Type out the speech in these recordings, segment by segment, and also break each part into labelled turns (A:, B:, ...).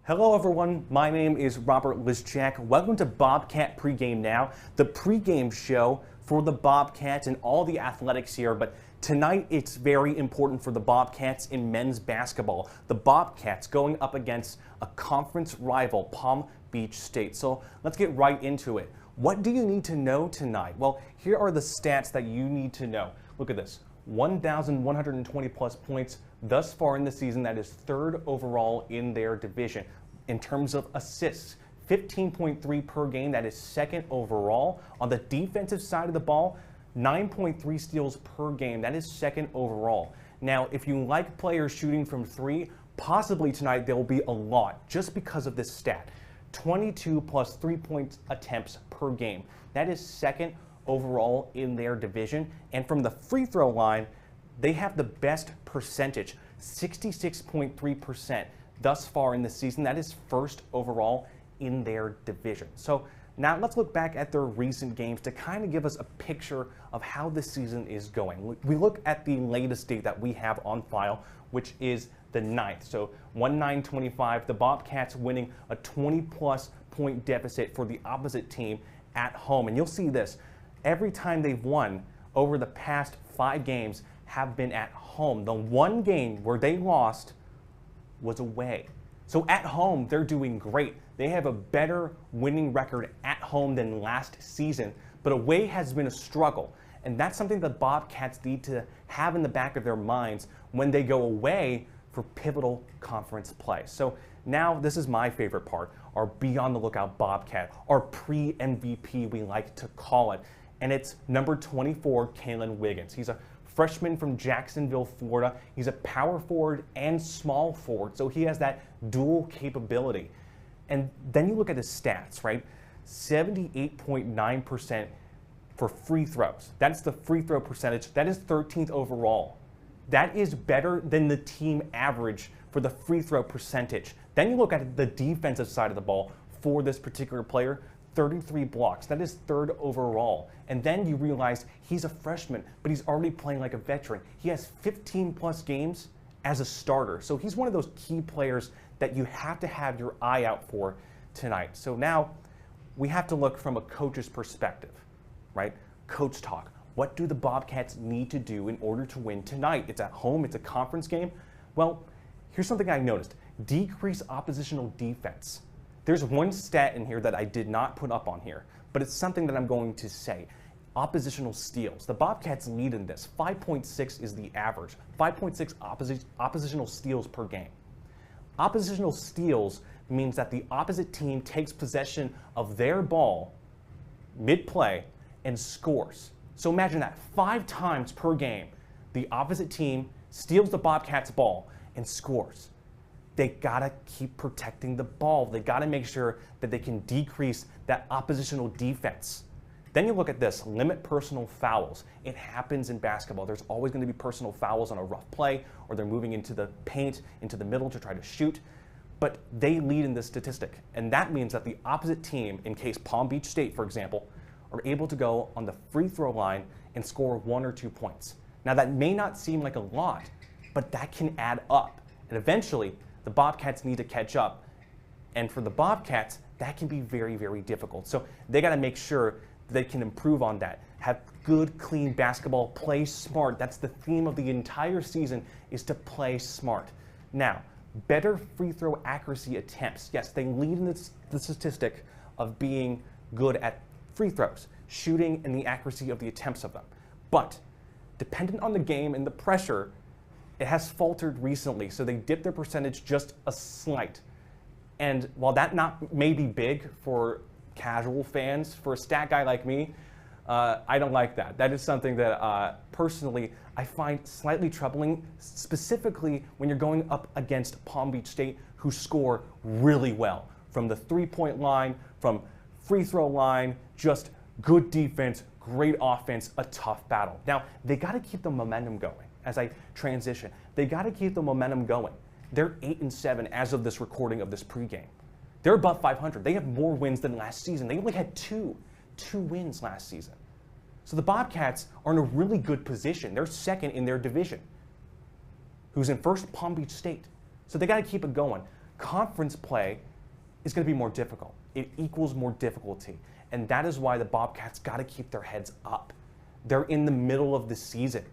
A: Hello everyone, my name is Robert Liszczak. Welcome to Bobcat Pregame Now, the pregame show for the Bobcats and all the athletics here. But tonight it's very important for the Bobcats in men's basketball. The Bobcats going up against a conference rival, Palm Beach State. So let's get right into it. What do you need to know tonight? Well, here are the stats that you need to know. Look at this. 1,120 plus points thus far in the season. That is third overall in their division. In terms of assists, 15.3 per game. That is second overall. On the defensive side of the ball, 9.3 steals per game. That is second overall. Now, if you like players shooting from three, possibly tonight there will be a lot just because of this stat. 22 plus 3-point attempts per game. That is second overall in their division. And from the free throw line, they have the best percentage, 66.3% thus far in the season. That is first overall in their division. So now let's look back at their recent games to kind of give us a picture of how this season is going. We look at the latest date that we have on file, which is the 9th. So 1-9-25, the Bobcats winning a 20-plus point deficit for the opposite team at home. And you'll see this. Every time they've won over the past 5 games have been at home. The one game where they lost was away. So at home, they're doing great. They have a better winning record at home than last season, but away has been a struggle. And that's something the Bobcats need to have in the back of their minds when they go away for pivotal conference play. So now this is my favorite part, our Be on the Lookout Bobcat, our pre-MVP we like to call it. And it's number 24, Kalen Wiggins. He's a freshman from Jacksonville, Florida. He's a power forward and small forward, so he has that dual capability. And then you look at his stats, right? 78.9% for free throws. That's the free throw percentage. That is 13th overall. That is better than the team average for the free throw percentage. Then you look at the defensive side of the ball for this particular player, 33 blocks. That is third overall. And then you realize he's a freshman, but he's already playing like a veteran. He has 15 plus games as a starter. So he's one of those key players that you have to have your eye out for tonight. So now we have to look from a coach's perspective, right? Coach talk. What do the Bobcats need to do in order to win tonight? It's at home, it's a conference game. Well, here's something I noticed. Decrease oppositional defense. There's one stat in here that I did not put up on here, but it's something that I'm going to say. Oppositional steals. The Bobcats lead in this. 5.6 is the average. 5.6 oppositional steals per game. Oppositional steals means that the opposite team takes possession of their ball mid-play and scores. So imagine that 5 times per game, the opposite team steals the Bobcats' ball and scores. They gotta keep protecting the ball. They gotta make sure that they can decrease that oppositional defense. Then you look at this, limit personal fouls. It happens in basketball. There's always gonna be personal fouls on a rough play, or they're moving into the paint, into the middle to try to shoot. But they lead in this statistic. And that means that the opposite team, in case Palm Beach State, for example, are able to go on the free throw line and score 1 or 2 points. Now that may not seem like a lot, but that can add up. And eventually, the Bobcats need to catch up. And for the Bobcats, that can be very, very difficult. So they got to make sure that they can improve on that. Have good, clean basketball, play smart. That's the theme of the entire season, is to play smart. Now, better free throw accuracy attempts. Yes, they lead in the statistic of being good at free throws, shooting, and the accuracy of the attempts of them. But dependent on the game and the pressure, it has faltered recently, so they dipped their percentage just a slight. And while that may be big for casual fans, for a stat guy like me, I don't like that. That is something that personally I find slightly troubling, specifically when you're going up against Palm Beach State, who score really well from the three-point line, from free throw line, just good defense, great offense, a tough battle. Now, they got to keep the momentum going. As I transition, they got to keep the momentum going. They're 8-7 as of this recording of this pregame. They're above 500. They have more wins than last season. They only had two wins last season. So the Bobcats are in a really good position. They're second in their division. Who's in first? Palm Beach State. So they got to keep it going. Conference play is going to be more difficult. It equals more difficulty. And that is why the Bobcats got to keep their heads up. They're in the middle of the season.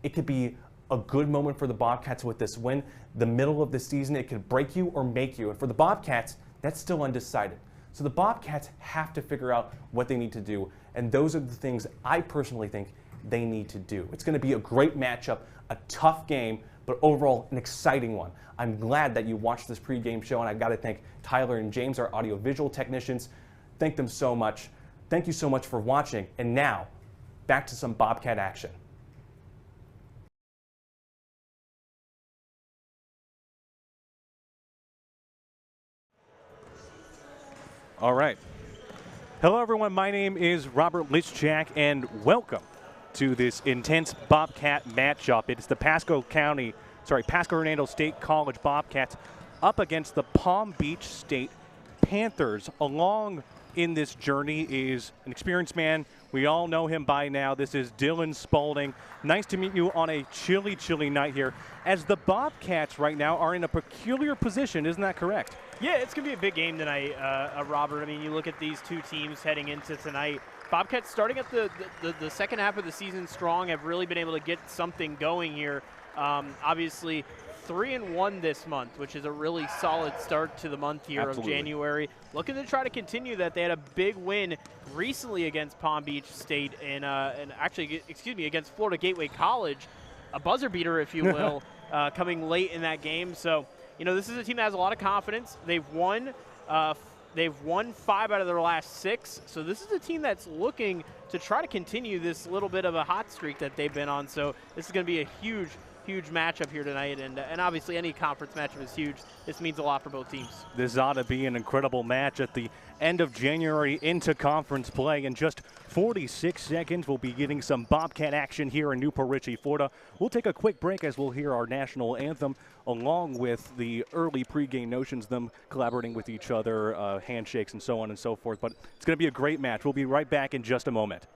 A: It could be a good moment for the Bobcats with this win. The middle of the season, it could break you or make you. And for the Bobcats, that's still undecided. So the Bobcats have to figure out what they need to do. And those are the things I personally think they need to do. It's going to be a great matchup, a tough game, but overall an exciting one. I'm glad that you watched this pregame show, and I've got to thank Tyler and James, our audiovisual technicians. Thank them so much. Thank you so much for watching. And now, back to some Bobcat action.
B: All right. Hello, everyone. My name is Robert Lischak, and welcome to this intense Bobcat matchup. It's the Pasco-Hernando State College Bobcats up against the Palm Beach State Panthers. Along in this journey is an experienced man. We all know him by now. This is Dylan Spalding. Nice to meet you on a chilly, chilly night here, as the Bobcats right now are in a peculiar position. Isn't that correct?
C: Yeah, it's going to be a big game tonight, Robert. I mean, you look at these two teams heading into tonight. Bobcats starting at the second half of the season strong, have really been able to get something going here. Obviously, 3-1 this month, which is a really solid start to the month here. Absolutely. Of January. Looking to try to continue that. They had a big win recently against Palm Beach State and against Florida Gateway College, a buzzer beater, if you will, coming late in that game. So, you know, this is a team that has a lot of confidence. They've won 5 out of their last 6. So this is a team that's looking to try to continue this little bit of a hot streak that they've been on. So this is going to be a huge matchup here tonight, and obviously any conference matchup is huge. This means a lot for both teams.
B: This ought to be an incredible match at the end of January into conference play. In just 46 seconds, we'll be getting some Bobcat action here in Newport Richey, Florida. We'll take a quick break as we'll hear our national anthem, along with the early pregame notions, them collaborating with each other, handshakes and so on and so forth. But it's going to be a great match. We'll be right back in just a moment.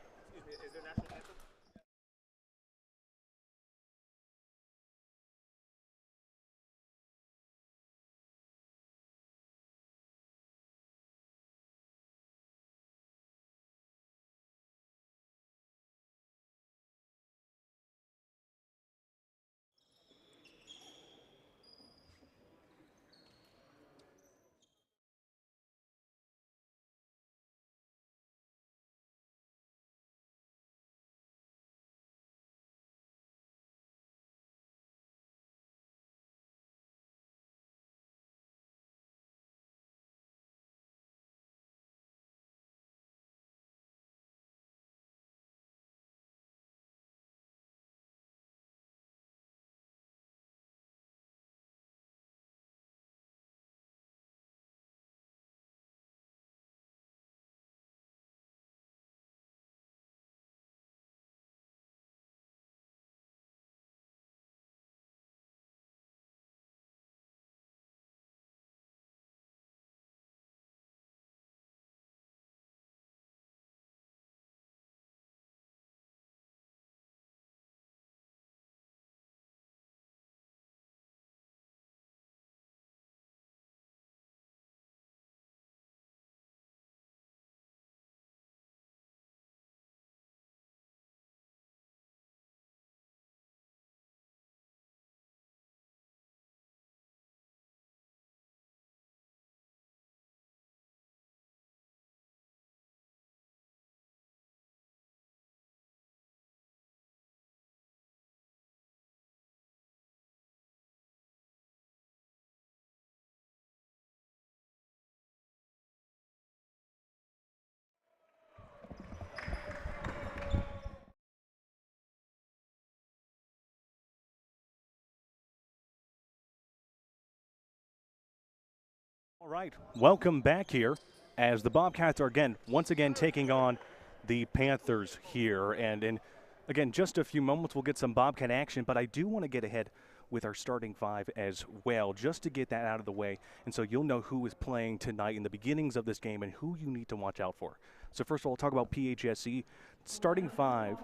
B: All right, welcome back here as the Bobcats are once again taking on the Panthers here. And in, again, just a few moments we'll get some Bobcat action, but I do want to get ahead with our starting 5 as well, just to get that out of the way. And so you'll know who is playing tonight in the beginnings of this game and who you need to watch out for. So first of all, we'll talk about PHSC. Starting 5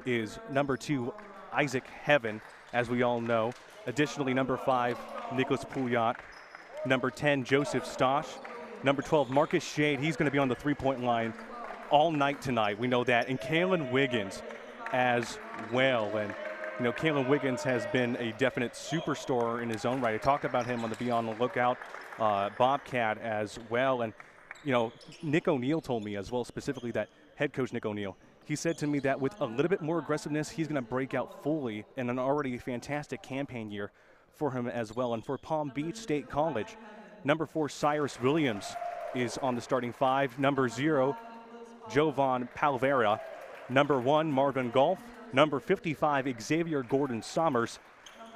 B: is number 2, Isaac Heaven, as we all know. Additionally, number 5, Nicholas Pouliot. Number 10, Joseph Stosh. Number 12, Marcus Shade. He's going to be on the three-point line all night tonight. We know that. And Kalen Wiggins as well. And, you know, Kalen Wiggins has been a definite superstar in his own right. I talked about him on the Be On the Lookout Bobcat as well. And, you know, Nick O'Neill told me as well, specifically that head coach Nick O'Neill, he said to me that with a little bit more aggressiveness, he's going to break out fully in an already fantastic campaign year for him as well. And for Palm Beach State College, number 4, Cyrus Williams is on the starting 5. Number 0, Jovan Palvera. Number 1, Marvin Golf. Number 55, Xavier Gordon-Somers.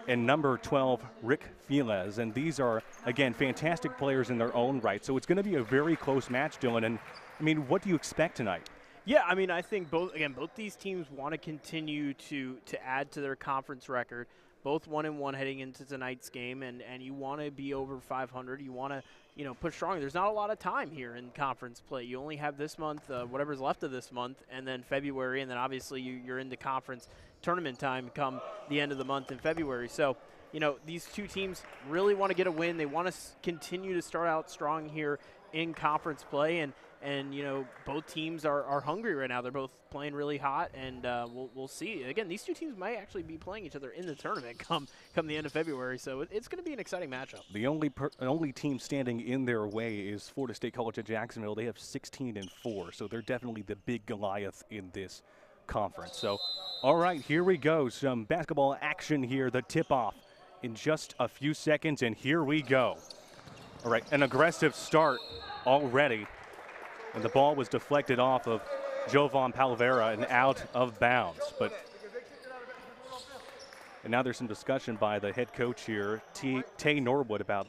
B: And number 12, Rick Felez. And these are, again, fantastic players in their own right. So it's going to be a very close match, Dylan. And, I mean, what do you expect tonight?
C: Yeah, I mean, I think both these teams want to continue to add to their conference record. Both 1-1 heading into tonight's game, and you want to be over 500. You want to, you know, push strong. There's not a lot of time here in conference play. You only have this month, whatever's left of this month, and then February, and then obviously you're into conference tournament time come the end of the month in February. So, you know, these two teams really want to get a win. They want to continue to start out strong here in conference play, and you know, both teams are hungry right now. They're both playing really hot, and we'll see. Again, these two teams might actually be playing each other in the tournament come the end of February, so it's going to be an exciting matchup.
B: The only team standing in their way is Florida State College of Jacksonville. They have 16-4, so they're definitely the big Goliath in this conference. So, all right, here we go. Some basketball action here. The tip-off in just a few seconds, and here we go. All right, an aggressive start already. And the ball was deflected off of Jovan Palvera and out of bounds. And now there's some discussion by the head coach here, Tay Norwood, about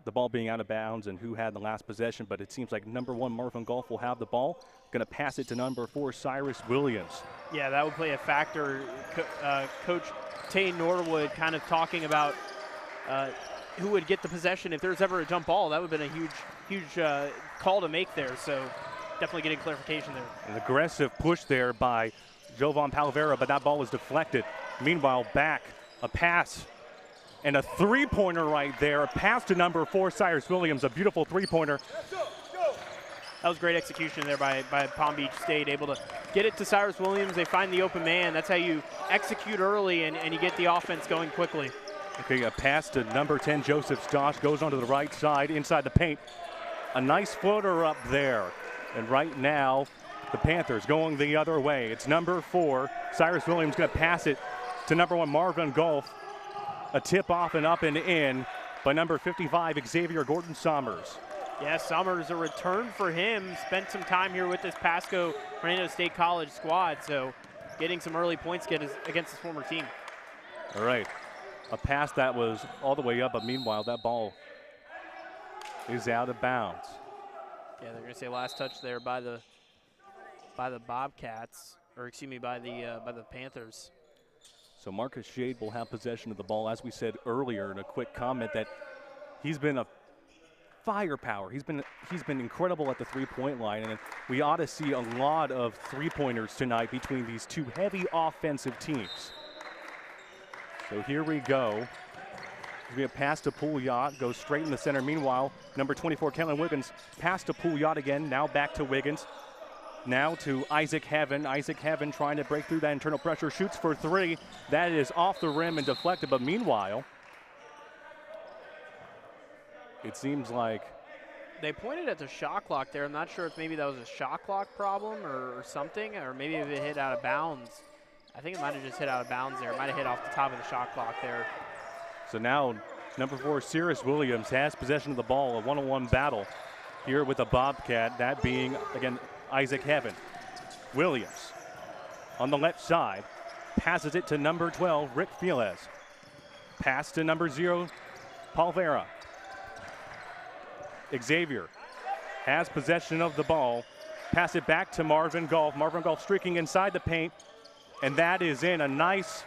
B: the ball being out of bounds and who had the last possession. But it seems like number 1, Marvin Golf, will have the ball. Going to pass it to number 4, Cyrus Williams. Yeah,
C: that would play a factor. Coach Tay Norwood kind of talking about who would get the possession if there's ever a jump ball. That would have been a huge call to make there, so definitely getting clarification there.
B: An aggressive push there by Jovan Palvera, but that ball was deflected. Meanwhile, back, a pass, and a three-pointer right there. A pass to number 4, Cyrus Williams, a beautiful three-pointer.
C: That was great execution there by Palm Beach State, able to get it to Cyrus Williams. They find the open man. That's how you execute early and you get the offense going quickly.
B: Okay, a pass to number 10, Joseph Stosh, goes onto the right side, inside the paint. A nice floater up there. And right now, the Panthers going the other way. It's number 4, Cyrus Williams, going to pass it to number 1, Marvin Golf. A tip off and up and in by number 55, Xavier Gordon-Somers.
C: Yeah, Somers, a return for him. Spent some time here with this Pasco-Hernando State College squad, so getting some early points against his former team.
B: All right. A pass that was all the way up, but meanwhile, that ball is out of bounds.
C: Yeah, they're going to say last touch there by the Bobcats, or excuse me, by the Panthers.
B: So Marcus Shade will have possession of the ball. As we said earlier in a quick comment, that he's been a firepower. He's been incredible at the three-point line, and we ought to see a lot of three-pointers tonight between these two heavy offensive teams. So here we go. We have pass to Pouliot, goes straight in the center. Meanwhile, number 24, Kellen Wiggins, pass to Pouliot again, now back to Wiggins. Now to Isaac Heaven. Isaac Heaven trying to break through that internal pressure, shoots for 3. That is off the rim and deflected, but meanwhile, it seems like
C: they pointed at the shot clock there. I'm not sure if maybe that was a shot clock problem or something, or maybe if it hit out of bounds. I think it might have just hit out of bounds there. It might have hit off the top of the shot clock there.
B: So now number 4, Cyrus Williams, has possession of the ball, a one-on-one battle here with the Bobcat, that being, again, Isaac Heaven. Williams on the left side, passes it to number 12, Rick Felez. Pass to number 0, Palvera. Xavier has possession of the ball. Pass it back to Marvin Golf. Marvin Golf streaking inside the paint, and that is in a nice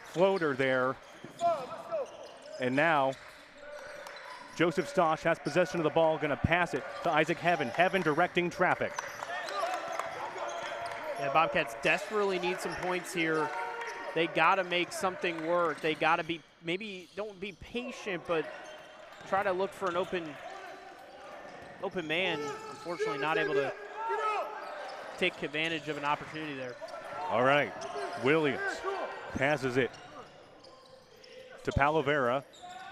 B: floater there. And now Joseph Stosh has possession of the ball, going to pass it to Isaac Heaven. Heaven directing traffic.
C: Yeah, Bobcats desperately need some points here. They got to make something work. They got to maybe don't be patient, but try to look for an open man. Unfortunately, not able to take advantage of an opportunity there.
B: All right, Williams passes it to Palavera.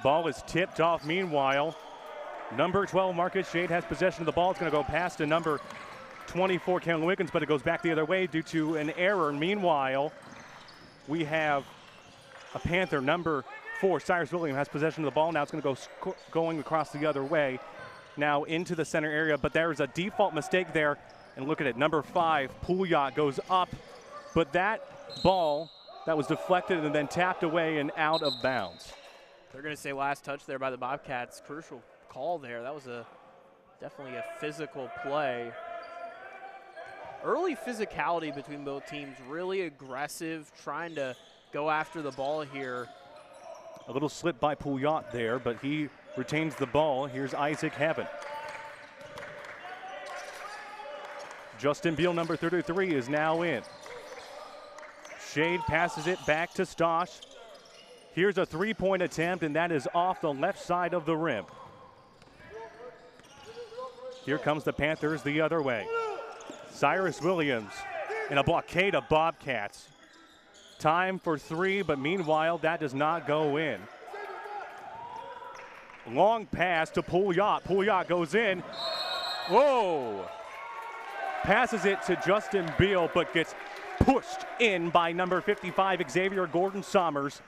B: Ball is tipped off. Meanwhile, number 12, Marcus Shade, has possession of the ball. It's going to go past to number 24, Kalen Wiggins, but it goes back the other way due to an error. Meanwhile, we have a Panther, number 4, Cyrus Williams, has possession of the ball. Now it's going to go going across the other way, now into the center area, but there's a default mistake there. And look at it, number 5, Pouliot, goes up, but that ball that was deflected and then tapped away and out of bounds.
C: They're going to say last touch there by the Bobcats. Crucial call there. That was definitely a physical play. Early physicality between both teams, really aggressive, trying to go after the ball here.
B: A little slip by Pouliot there, but he retains the ball. Here's Isaac Heaven. Justin Beal, number 33, is now in. Shade passes it back to Stosh. Here's a three-point attempt, and that is off the left side of the rim. Here comes the Panthers the other way. Cyrus Williams in a blockade of Bobcats. Time for 3, but meanwhile, that does not go in. Long pass to Pouliot. Pouliot goes in. Whoa! Passes it to Justin Beal, but gets pushed in by number 55, Xavier Gordon-Somers.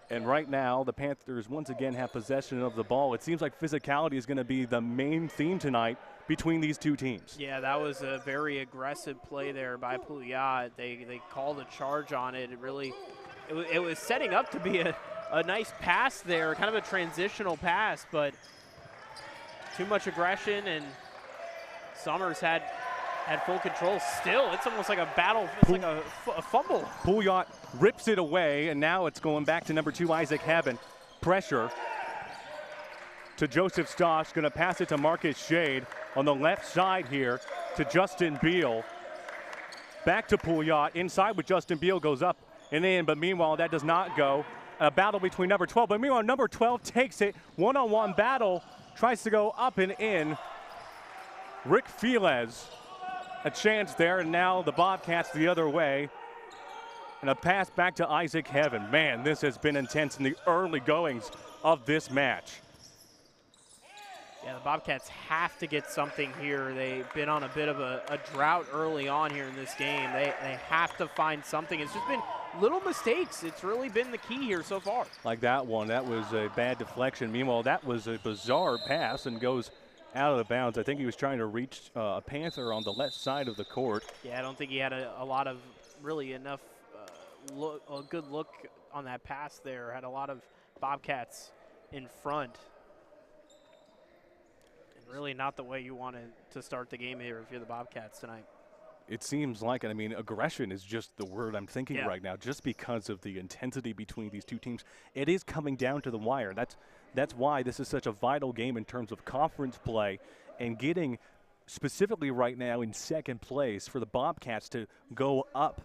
B: And right now, the Panthers once again have possession of the ball. It seems like physicality is going to be the main theme tonight between these two teams.
C: Yeah, that was a very aggressive play there by Pouliot. They called a charge on it. It was setting up to be a nice pass there, kind of a transitional pass, but too much aggression, and Somers had full control. Still, it's almost like a battle. It's like a fumble.
B: Pouliot rips it away, and now it's going back to number 2, Isaac Heaven. Pressure to Joseph Stosh. Going to pass it to Marcus Shade on the left side here to Justin Beal. Back to Pouliot. Inside with Justin Beal, goes up and in, but meanwhile, that does not go. A battle between number 12, but meanwhile, number 12 takes it. One-on-one battle, tries to go up and in. Rick Felez, a chance there, and now the Bobcats the other way. And a pass back to Isaac Heaven. Man, this has been intense in the early goings of this match.
C: Yeah, the Bobcats have to get something here. They've been on a bit of a drought early on here in this game. They have to find something. It's just been little mistakes. It's really been the key here so far.
B: Like that one, that was a bad deflection. Meanwhile, that was a bizarre pass and goes out of the bounds. I think he was trying to reach a Panther on the left side of the court.
C: Yeah, I don't think he had a lot of really enough a good look on that pass there. Had a lot of Bobcats in front. And really not the way you wanted to start the game here if you're the Bobcats tonight.
B: It seems like it. I mean, aggression is just the word I'm thinking right now, just because of the intensity between these two teams. It is coming down to the wire. That's why this is such a vital game in terms of conference play, and getting specifically right now in second place for the Bobcats to go up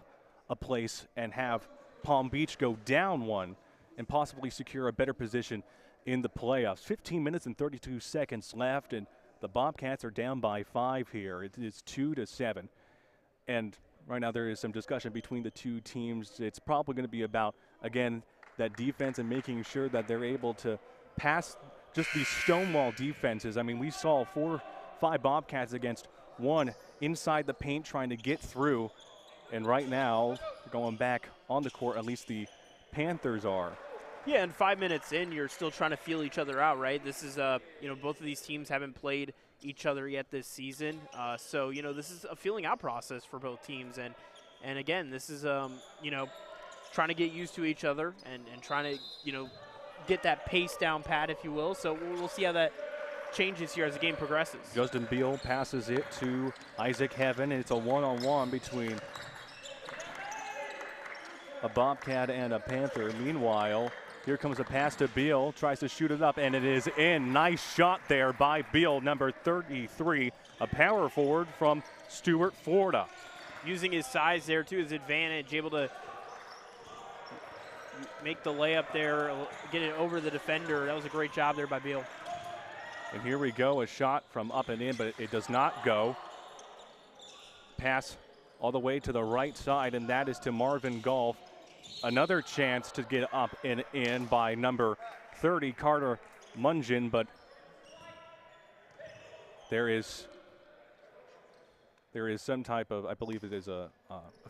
B: a place and have Palm Beach go down one and possibly secure a better position in the playoffs. 15 minutes and 32 seconds left, and the Bobcats are down by 5 here. It is 2-7. And right now there is some discussion between the two teams. It's probably going to be about, again, that defense and making sure that they're able to pass just these stonewall defenses. I mean, we saw 4-5 Bobcats against 1 inside the paint trying to get through. And right now, going back on the court, at least the Panthers are.
C: Yeah, and 5 minutes in, you're still trying to feel each other out, right? This is, both of these teams haven't played each other yet this season. So, this is a feeling out process for both teams. And again, this is, trying to get used to each other and trying to, get that pace down pat, if you will. So we'll see how that changes here as the game progresses.
B: Justin Beal passes it to Isaac Heaven, and it's a one-on-one between a Bobcat and a Panther. Meanwhile, here comes a pass to Beal, tries to shoot it up, and it is in. Nice shot there by Beal, number 33, a power forward from Stuart, Florida.
C: Using his size there to his advantage, able to make the layup there, get it over the defender. That was a great job there by Beal.
B: And here we go, a shot from up and in, but it does not go. Pass all the way to the right side, and that is to Marvin Golf. Another chance to get up and in by number 30, Carter Mungin, but there is some type of, I believe it is a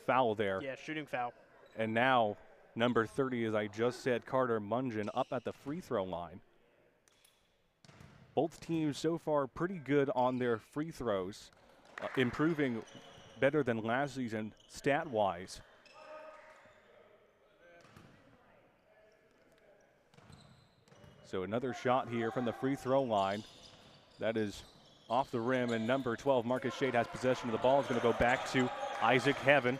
B: foul there.
C: Yeah, shooting foul.
B: And now number 30, as I just said, Carter Mungin up at the free throw line. Both teams so far pretty good on their free throws, improving better than last season stat-wise. So another shot here from the free throw line. That is off the rim, and number 12, Marcus Shade, has possession of the ball. Is going to go back to Isaac Heaven.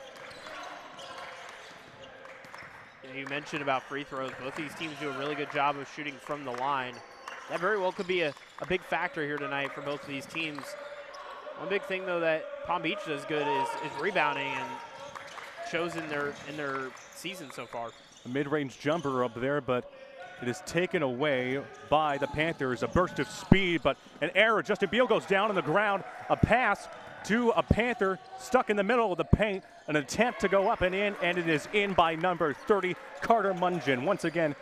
C: You mentioned about free throws. Both these teams do a really good job of shooting from the line. That very well could be a big factor here tonight for both of these teams. One big thing, though, that Palm Beach does good is rebounding, and shows in their season so far.
B: A mid-range jumper up there, but it is taken away by the Panthers. A burst of speed, but an error. Justin Beal goes down on the ground. A pass to a Panther stuck in the middle of the paint. An attempt to go up and in, and it is in by number 30, Carter Mungin. Once again,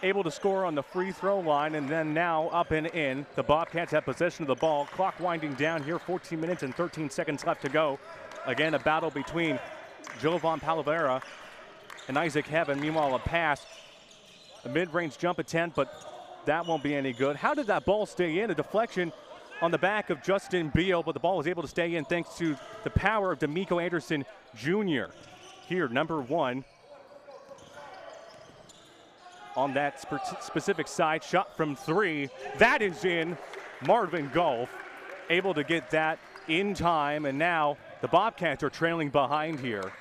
B: able to score on the free throw line, and then now up and in. The Bobcats have possession of the ball. Clock winding down here, 14 minutes and 13 seconds left to go. Again, a battle between Jovan Palavera and Isaac Heaven. Meanwhile, a pass, a mid-range jump attempt, but that won't be any good. How did that ball stay in? A deflection on the back of Justin Beal, but the ball was able to stay in thanks to the power of D'Amico Anderson Jr. Here, number 1. On that specific side, shot from 3. That is in. Marvin Golf able to get that in time, and now the Bobcats are trailing behind here.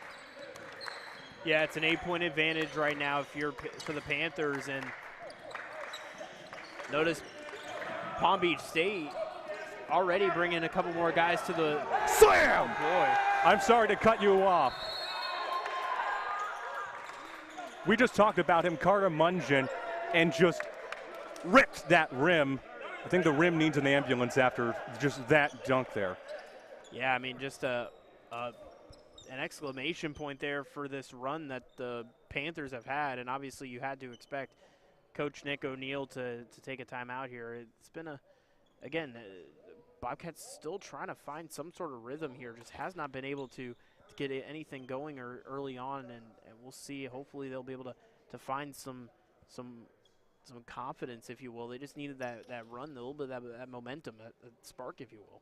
C: Yeah, it's an 8-point advantage right now if you're for the Panthers, and notice Palm Beach State already bringing a couple more guys to the
B: slam.
C: Oh boy!
B: I'm sorry to cut you off. We just talked about him, Carter Mungin, and just ripped that rim. I think the rim needs an ambulance after just that dunk there.
C: Yeah, I mean, just an exclamation point there for this run that the Panthers have had, and obviously you had to expect Coach Nick O'Neill to take a timeout here. It's been Bobcats still trying to find some sort of rhythm here, just has not been able to get anything going early on, and we'll see. Hopefully they'll be able to find some confidence, if you will. They just needed that run, a little bit of that momentum, that spark, if you will.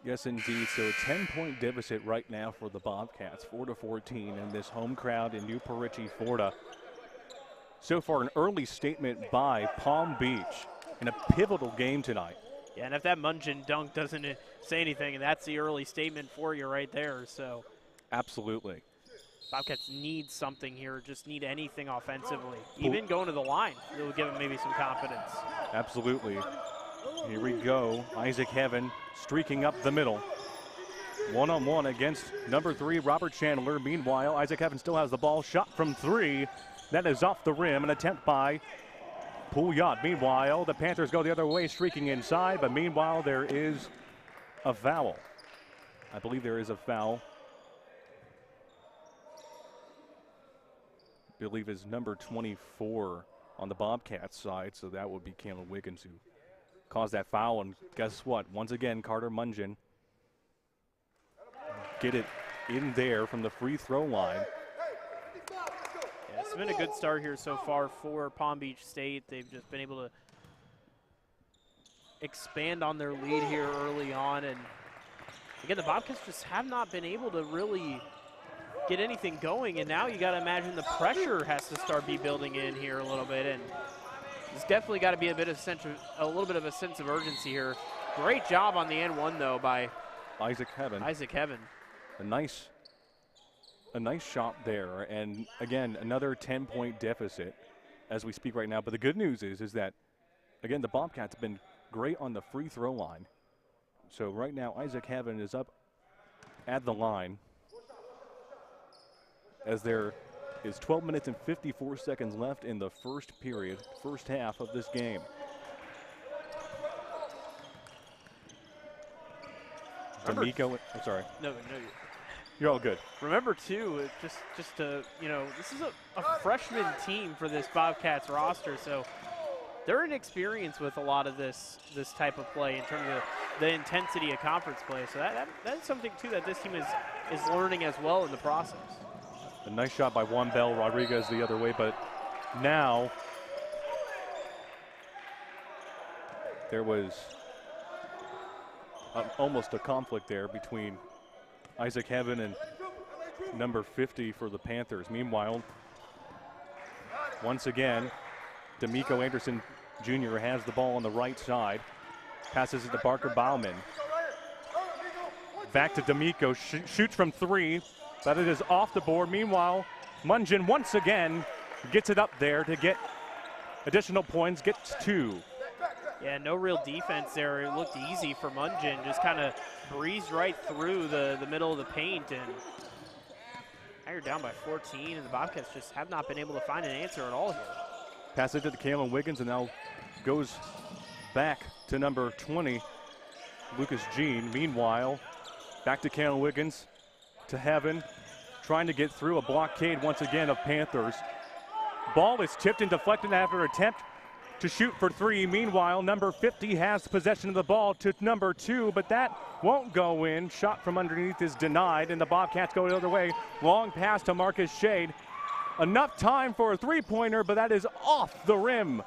B: Yes, indeed. So a 10-point deficit right now for the Bobcats, 4-14 in this home crowd in New Perici, Florida. So far, an early statement by Palm Beach in a pivotal game tonight.
C: Yeah, and if that Mungin dunk doesn't say anything, and that's the early statement for you right there. So,
B: absolutely.
C: Bobcats need something here, just need anything offensively. Even going to the line, it'll give them maybe some confidence.
B: Absolutely. Here we go. Isaac Heaven streaking up the middle. One-on-one against number 3, Robert Chandler. Meanwhile, Isaac Heaven still has the ball. Shot from 3. That is off the rim. An attempt by Pouliot. Meanwhile, the Panthers go the other way, streaking inside, but meanwhile, there is a foul. I believe there is a foul. I believe is number 24 on the Bobcats side, so that would be Cameron Wiggins who caused that foul. And guess what? Once again, Carter Mungin get it in there from the free throw line.
C: Yeah, it's been a good start here so far for Palm Beach State. They've just been able to expand on their lead here early on. And again, the Bobcats just have not been able to really get anything going. And now you got to imagine the pressure has to start building in here a little bit. And there's definitely got to be a little bit of a sense of urgency here. Great job on the N1 though by
B: Isaac Heaven. A nice shot there, and again, another 10-point deficit as we speak right now. But the good news is that, again, the Bobcats have been great on the free throw line. So right now, Isaac Heaven is up at the line as they're is 12 minutes and 54 seconds left in the first period, first half of this game. D'Amico, I'm sorry.
C: No,
B: You're all good.
C: remember too, just to, this is a freshman team for this Bobcats roster, so they're inexperienced with a lot of this type of play in terms of the intensity of conference play. So that's something too that this team is learning as well in the process.
B: A nice shot by Juan Bell Rodriguez the other way, but now there was almost a conflict there between Isaac Heaven and number 50 for the Panthers. Meanwhile, once again, D'Amico Anderson Jr. has the ball on the right side. Passes it to Parker Bauman. Back to D'Amico, shoots from 3, but it is off the board. Meanwhile, Mungin once again gets it up there to get additional points, gets 2.
C: Yeah, no real defense there. It looked easy for Mungin, just kind of breezed right through the middle of the paint, and now you're down by 14, and the Bobcats just have not been able to find an answer at all here.
B: Pass it to Kalen Wiggins, and now goes back to number 20, Lucas Jean. Meanwhile, back to Kalen Wiggins, to Heaven, trying to get through a blockade once again of Panthers. Ball is tipped and deflected after an attempt to shoot for 3. Meanwhile, number 50 has possession of the ball to number 2, but that won't go in. Shot from underneath is denied, and the Bobcats go the other way. Long pass to Marcus Shade. Enough time for a 3-pointer, but that is off the rim.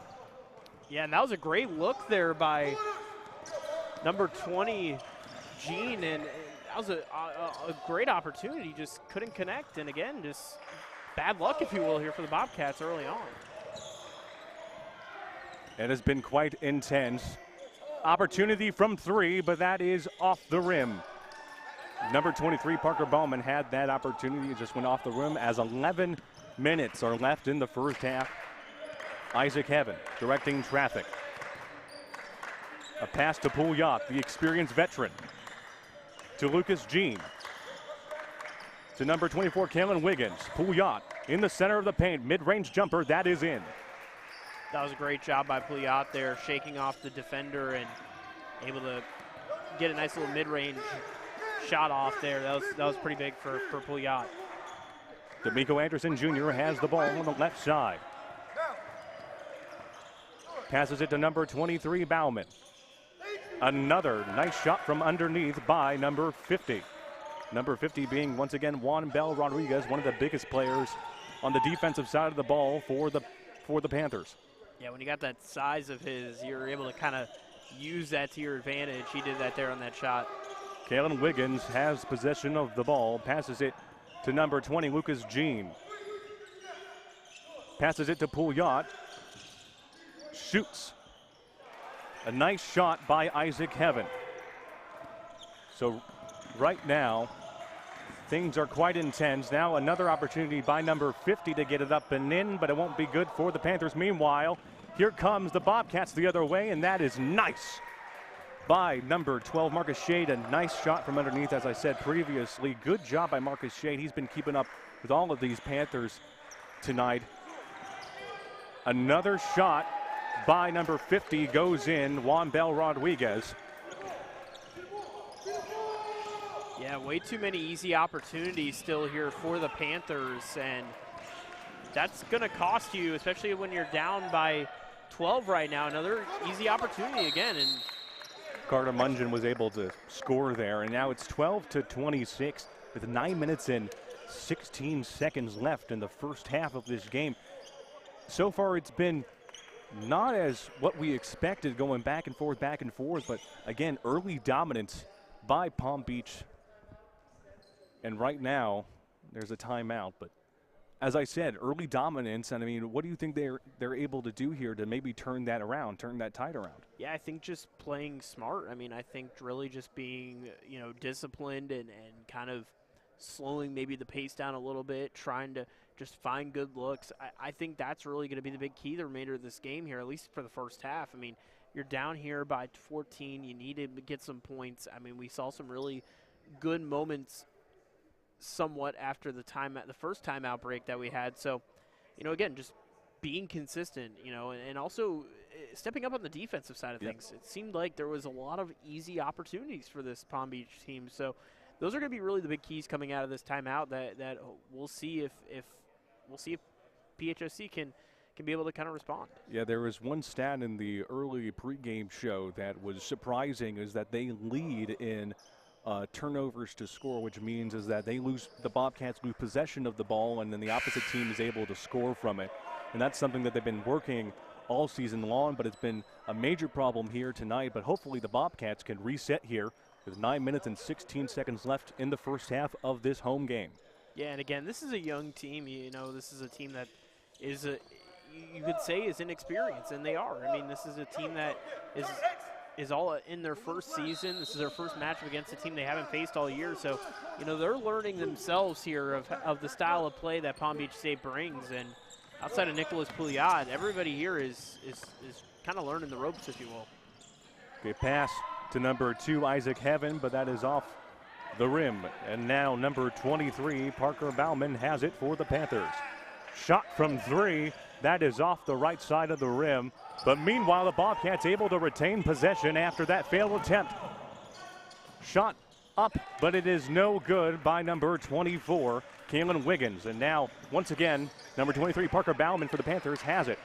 C: Yeah, and that was a great look there by number 20, Jean, and that was a great opportunity. Just couldn't connect, and again, just bad luck, if you will, here for the Bobcats early on.
B: It has been quite intense. Opportunity from 3, but that is off the rim. Number 23, Parker Bauman, had that opportunity. It just went off the rim as 11 minutes are left in the first half. Isaac Heaven directing traffic. A pass to Pouliot, the experienced veteran. To Lucas Jean. To number 24, Kalen Wiggins. Pouliot in the center of the paint. Mid-range jumper, that is in.
C: That was a great job by Pouliot there, shaking off the defender and able to get a nice little mid-range shot off there. That was pretty big for Pouliot.
B: D'Amico Anderson Jr. has the ball on the left side. Passes it to number 23, Bauman. Another nice shot from underneath by number 50. Number 50 being once again Juan Bell Rodriguez, one of the biggest players on the defensive side of the ball for the Panthers.
C: Yeah, when you got that size of his, you're able to kind of use that to your advantage. He did that there on that shot.
B: Kalen Wiggins has possession of the ball, passes it to number 20, Lucas Jean. Passes it to Pouliot. Shoots. A nice shot by Isaac Heaven. So right now, things are quite intense. Now another opportunity by number 50 to get it up and in, but it won't be good for the Panthers. Meanwhile, here comes the Bobcats the other way, and that is nice by number 12, Marcus Shade. A nice shot from underneath, as I said previously. Good job by Marcus Shade. He's been keeping up with all of these Panthers tonight. Another shot by number 50 goes in, Juan Bell Rodriguez.
C: Yeah, way too many easy opportunities still here for the Panthers, and that's going to cost you, especially when you're down by 12 right now. Another easy opportunity again. And
B: Carter Mungin was able to score there, and now it's 12-26 with 9 minutes and 16 seconds left in the first half of this game. So far, it's been not as what we expected, going back and forth, but again, early dominance by Palm Beach. And right now, there's a timeout. But as I said, early dominance. And I mean, what do you think they're able to do here to maybe turn that around, turn that tide around?
C: Yeah, I think just playing smart. I mean, I think really just being, disciplined and kind of slowing maybe the pace down a little bit, trying to just find good looks. I think that's really going to be the big key the remainder of this game here, at least for the first half. I mean, you're down here by 14. You need to get some points. I mean, we saw some really good moments somewhat after the first timeout break that we had. So, again, just being consistent, and also stepping up on the defensive side of things. It seemed like there was a lot of easy opportunities for this Palm Beach team. So those are going to be really the big keys coming out of this timeout that we'll see if PHSC can be able to kind of respond.
B: Yeah, there was one stat in the early pregame show that was surprising, is that they lead in turnovers to score, which means is that the Bobcats lose possession of the ball, and then the opposite team is able to score from it. And that's something that they've been working all season long, but it's been a major problem here tonight. But hopefully the Bobcats can reset here with 9 minutes and 16 seconds left in the first half of this home game.
C: Yeah, and again, this is a young team. This is a team that is you could say is inexperienced, and they are. I mean, this is a team that is all in their first season. This is their first matchup against a team they haven't faced all year. So, they're learning themselves here of the style of play that Palm Beach State brings. And outside of Nicholas Pouliot, everybody here is kind of learning the ropes, if you will.
B: Okay, pass to number 2, Isaac Heaven, but that is off the rim. And now number 23, Parker Bauman, has it for the Panthers. Shot from 3, that is off the right side of the rim. But meanwhile, the Bobcats able to retain possession after that failed attempt. Shot up, but it is no good by number 24, Kalen Wiggins. And now, once again, number 23, Parker Bauman for the Panthers has it.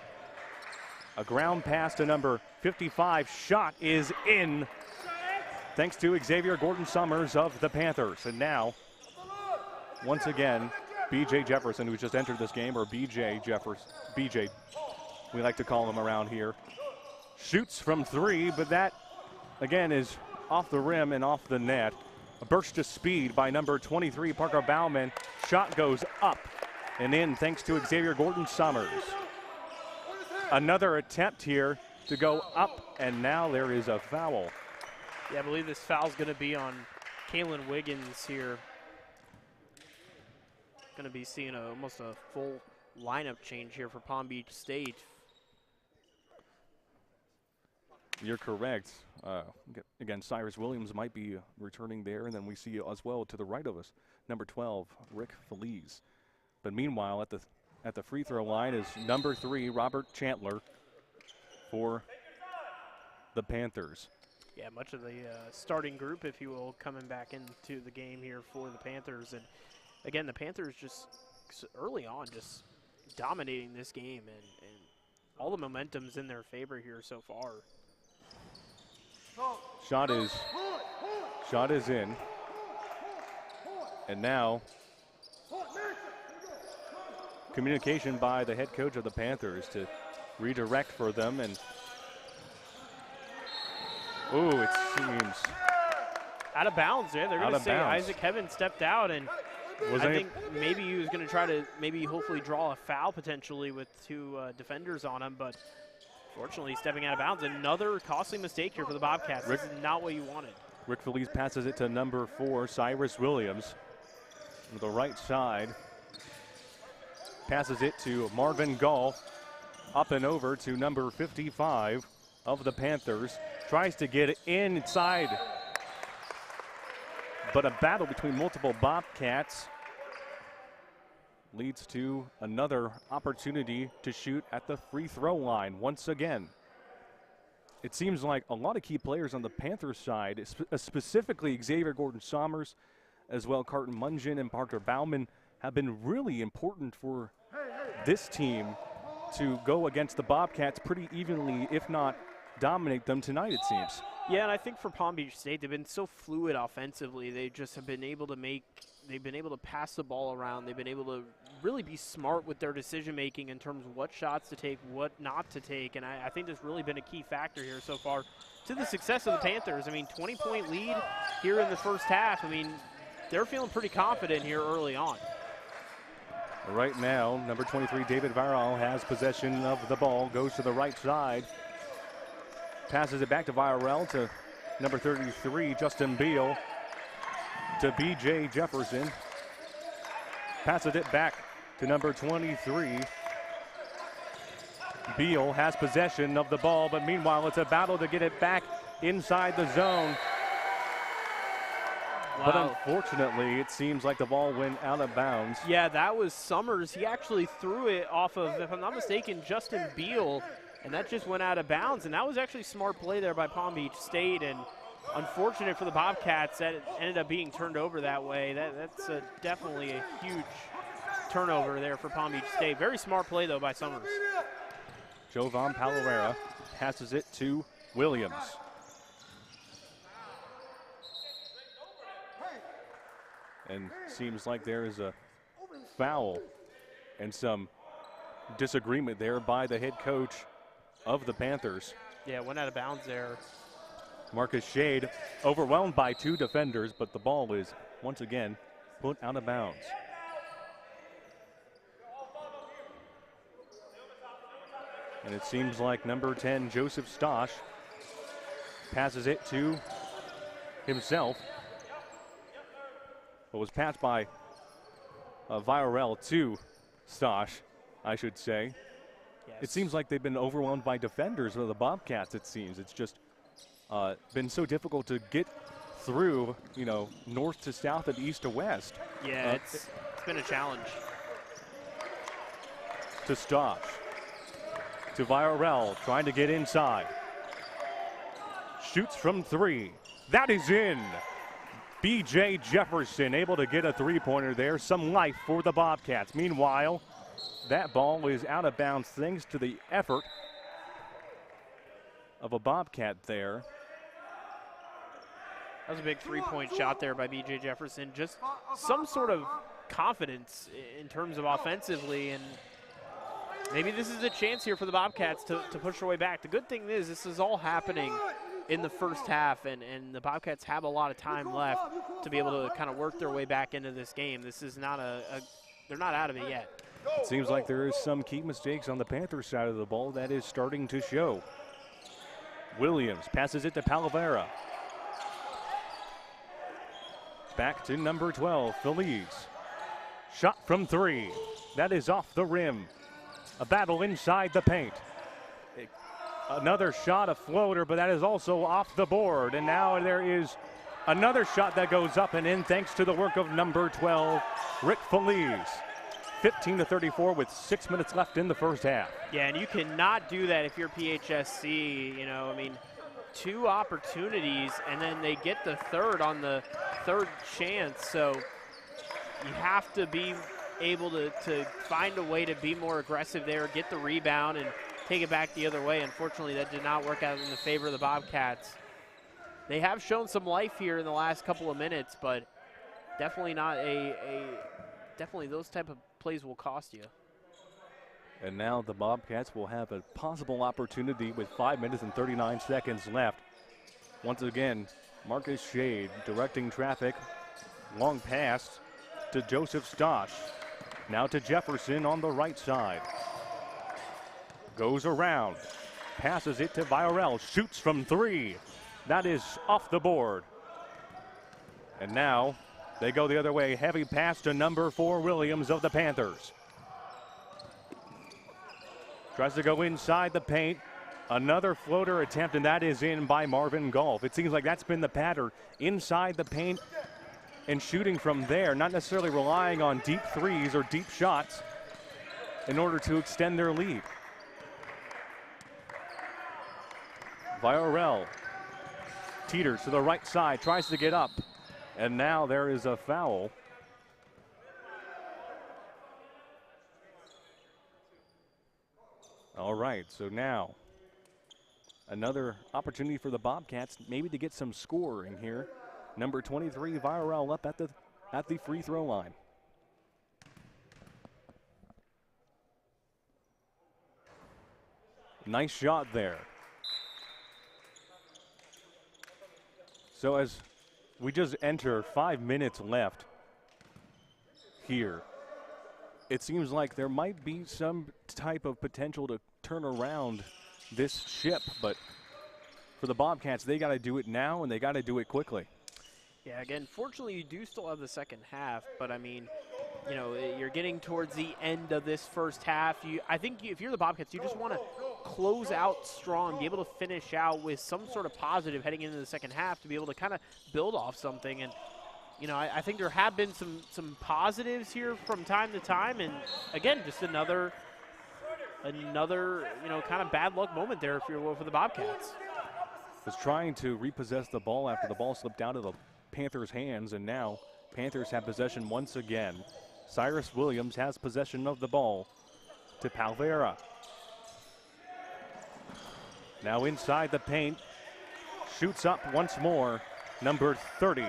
B: A ground pass to number 55. Shot is in, thanks to Xavier Gordon-Summers of the Panthers. And now, once again, B.J. Jefferson, who's just entered this game, or B.J. Jefferson, B.J., we like to call him around here, shoots from 3, but that, again, is off the rim and off the net. A burst of speed by number 23, Parker Bauman. Shot goes up and in, thanks to Xavier Gordon-Summers. Another attempt here to go up, and now there is a foul.
C: Yeah, I believe this foul's going to be on Kalen Wiggins here. Going to be seeing almost a full lineup change here for Palm Beach State.
B: You're correct. Again, Cyrus Williams might be returning there, and then we see as well to the right of us, number 12, Rick Feliz. But meanwhile, at the free throw line is number 3, Robert Chandler, for the Panthers.
C: Yeah, much of the starting group, if you will, coming back into the game here for the Panthers. And again, the Panthers just early on just dominating this game, and all the momentum's in their favor here so far.
B: Shot is in. And now, communication by the head coach of the Panthers to redirect for them. And ooh, it seems
C: out of bounds there. They're going to say Isaac Heaven stepped out, and I think maybe he was going to try to hopefully draw a foul potentially with 2 defenders on him, but fortunately stepping out of bounds. Another costly mistake here for the Bobcats. This is not what you wanted.
B: Rick Feliz passes it to number 4, Cyrus Williams, to the right side. Passes it to Marvin Gall, up and over to number 55 of the Panthers. Tries to get inside, but a battle between multiple Bobcats leads to another opportunity to shoot at the free throw line once again. It seems like a lot of key players on the Panthers side, specifically Xavier Gordon-Summers, as well Carton Mungin and Parker Bauman, have been really important for this team to go against the Bobcats pretty evenly, if not dominate them tonight, it seems.
C: Yeah, and I think for Palm Beach State, they've been so fluid offensively. They just have been able to pass the ball around. They've been able to really be smart with their decision-making in terms of what shots to take, what not to take, and I think that's really been a key factor here so far to the success of the Panthers. I mean, 20-point lead here in the first half. I mean, they're feeling pretty confident here early on.
B: Right now, number 23, David Viral, has possession of the ball, goes to the right side, passes it back to Viral to number 33, Justin Beal, to B.J. Jefferson. Passes it back to number 23. Beal has possession of the ball, but meanwhile, it's a battle to get it back inside the zone. But unfortunately, it seems like the ball went out of bounds.
C: Yeah, that was Summers. He actually threw it off of, if I'm not mistaken, Justin Beal, and that just went out of bounds. And that was actually smart play there by Palm Beach State. And unfortunate for the Bobcats that it ended up being turned over that way. That's definitely a huge turnover there for Palm Beach State. Very smart play, though, by Summers.
B: Jovan Palavera passes it to Williams. And seems like there is a foul and some disagreement there by the head coach of the Panthers.
C: Yeah, went out of bounds there.
B: Marcus Shade overwhelmed by 2 defenders, but the ball is once again put out of bounds. And it seems like number 10, Joseph Stosh, passes it to himself. It was passed by Viorel to Stosh, I should say.
C: Yes.
B: It seems like they've been overwhelmed by defenders with the Bobcats, it seems. It's just been so difficult to get through, you know, north to south and east to west.
C: Yeah, it's been a challenge.
B: To Stosh. To Viorel, trying to get inside. Shoots from 3. That is in. B.J. Jefferson able to get a 3-pointer there. Some life for the Bobcats. Meanwhile, that ball is out of bounds thanks to the effort of a Bobcat there.
C: That was a big 3-point shot there by B.J. Jefferson. Just some sort of confidence in terms of offensively, and maybe this is a chance here for the Bobcats to push their way back. The good thing is this is all happening in the first half, and the Bobcats have a lot of time left to be able to kind of work their way back into this game. This is not they're not out of it yet.
B: It seems like there is some key mistakes on the Panthers side of the ball that is starting to show. Williams passes it to Palavera. Back to number 12, Feliz. Shot from 3. That is off the rim. A battle inside the paint. Another shot, a floater, but that is also off the board. And now there is another shot that goes up and in thanks to the work of number 12, Rick Feliz. 15-34 with 6 minutes left in the first half.
C: Yeah, and you cannot do that if you're PHSC. You know, I mean, 2 opportunities, and then they get the third on the third chance. So you have to be able to find a way to be more aggressive there, get the rebound, and take it back the other way. Unfortunately, that did not work out in the favor of the Bobcats. They have shown some life here in the last couple of minutes, but definitely not definitely those type of plays will cost you.
B: And now the Bobcats will have a possible opportunity with 5 minutes and 39 seconds left. Once again, Marcus Shade directing traffic. Long pass to Joseph Stosh. Now to Jefferson on the right side. Goes around, passes it to Viorel, shoots from 3. That is off the board. And now they go the other way. Heavy pass to number 4, Williams of the Panthers. Tries to go inside the paint. Another floater attempt, and that is in by Marvin Golf. It seems like that's been the pattern. Inside the paint and shooting from there, not necessarily relying on deep threes or deep shots in order to extend their lead. Viorel teeters to the right side, tries to get up, and now there is a foul. All right, so now another opportunity for the Bobcats maybe to get some scoring here. Number 23, Viorel up at the free throw line. Nice shot there. So as we just enter 5 minutes left here, it seems like there might be some type of potential to turn around this ship, but for the Bobcats, they got to do it now and they got to do it quickly.
C: Yeah, again, fortunately, you do still have the second half, but I mean, you know, you're getting towards the end of this first half. I think if you're the Bobcats, you just want to close out strong, be able to finish out with some sort of positive heading into the second half to be able to kind of build off something. And you know, I think there have been some positives here from time to time, and again, just another you know, kind of bad luck moment there, if you will, for the Bobcats.
B: Was trying to repossess the ball after the ball slipped out of the Panthers' hands, and now Panthers have possession once again. Cyrus Williams has possession of the ball to Palvera. Now inside the paint, shoots up once more, number 30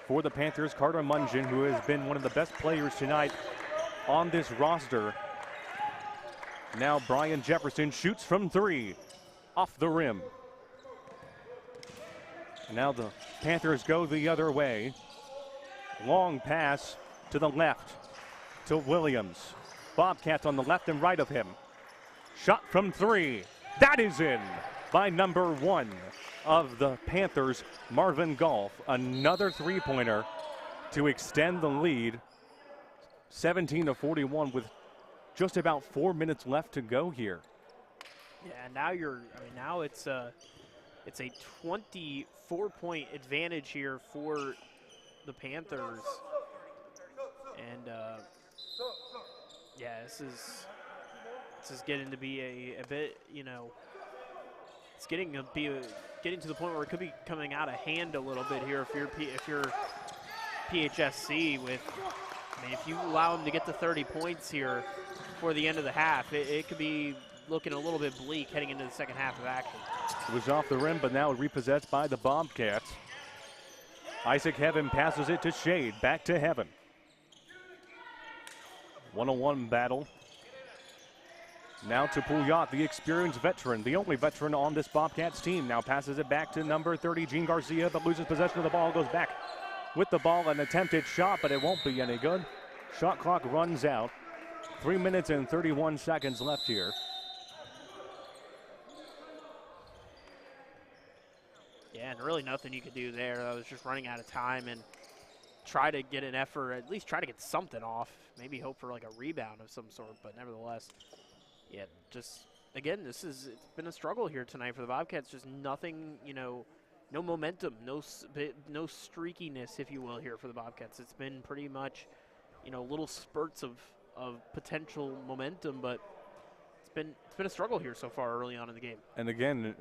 B: for the Panthers, Carter Mungeon, who has been one of the best players tonight on this roster. Now Brian Jefferson shoots from 3, off the rim. Now the Panthers go the other way. Long pass to the left to Williams. Bobcats on the left and right of him. Shot from 3. That is in by number 1 of the Panthers, Marvin Golf. Another three-pointer to extend the lead. 17-41 with just about 4 minutes left to go here.
C: Yeah, now now it's a 24-point advantage here for the Panthers. And yeah, this is getting to be a bit, you know, it's getting to the point where it could be coming out of hand a little bit here if you're PHSC with, I mean, if you allow them to get to 30 points here for the end of the half, it could be looking a little bit bleak heading into the second half of action.
B: It was off the rim, but now repossessed by the Bobcats. Isaac Heaven passes it to Shade, back to Heaven. 1-on-1 battle. Now to Pouliot, the experienced veteran, the only veteran on this Bobcats team. Now passes it back to number 30, Gene Garcia, but loses possession of the ball, goes back with the ball, an attempted shot, but it won't be any good. Shot clock runs out. 3 minutes and 31 seconds left here.
C: Yeah, and really nothing you could do there. I was just running out of time and try to get an effort, at least try to get something off. Maybe hope for like a rebound of some sort, but nevertheless, yeah, just, again, it's been a struggle here tonight for the Bobcats. Just nothing, you know, no momentum, no streakiness, if you will, here for the Bobcats. It's been pretty much, you know, little spurts of potential momentum, but it's been a struggle here so far early on in the game.
B: And again,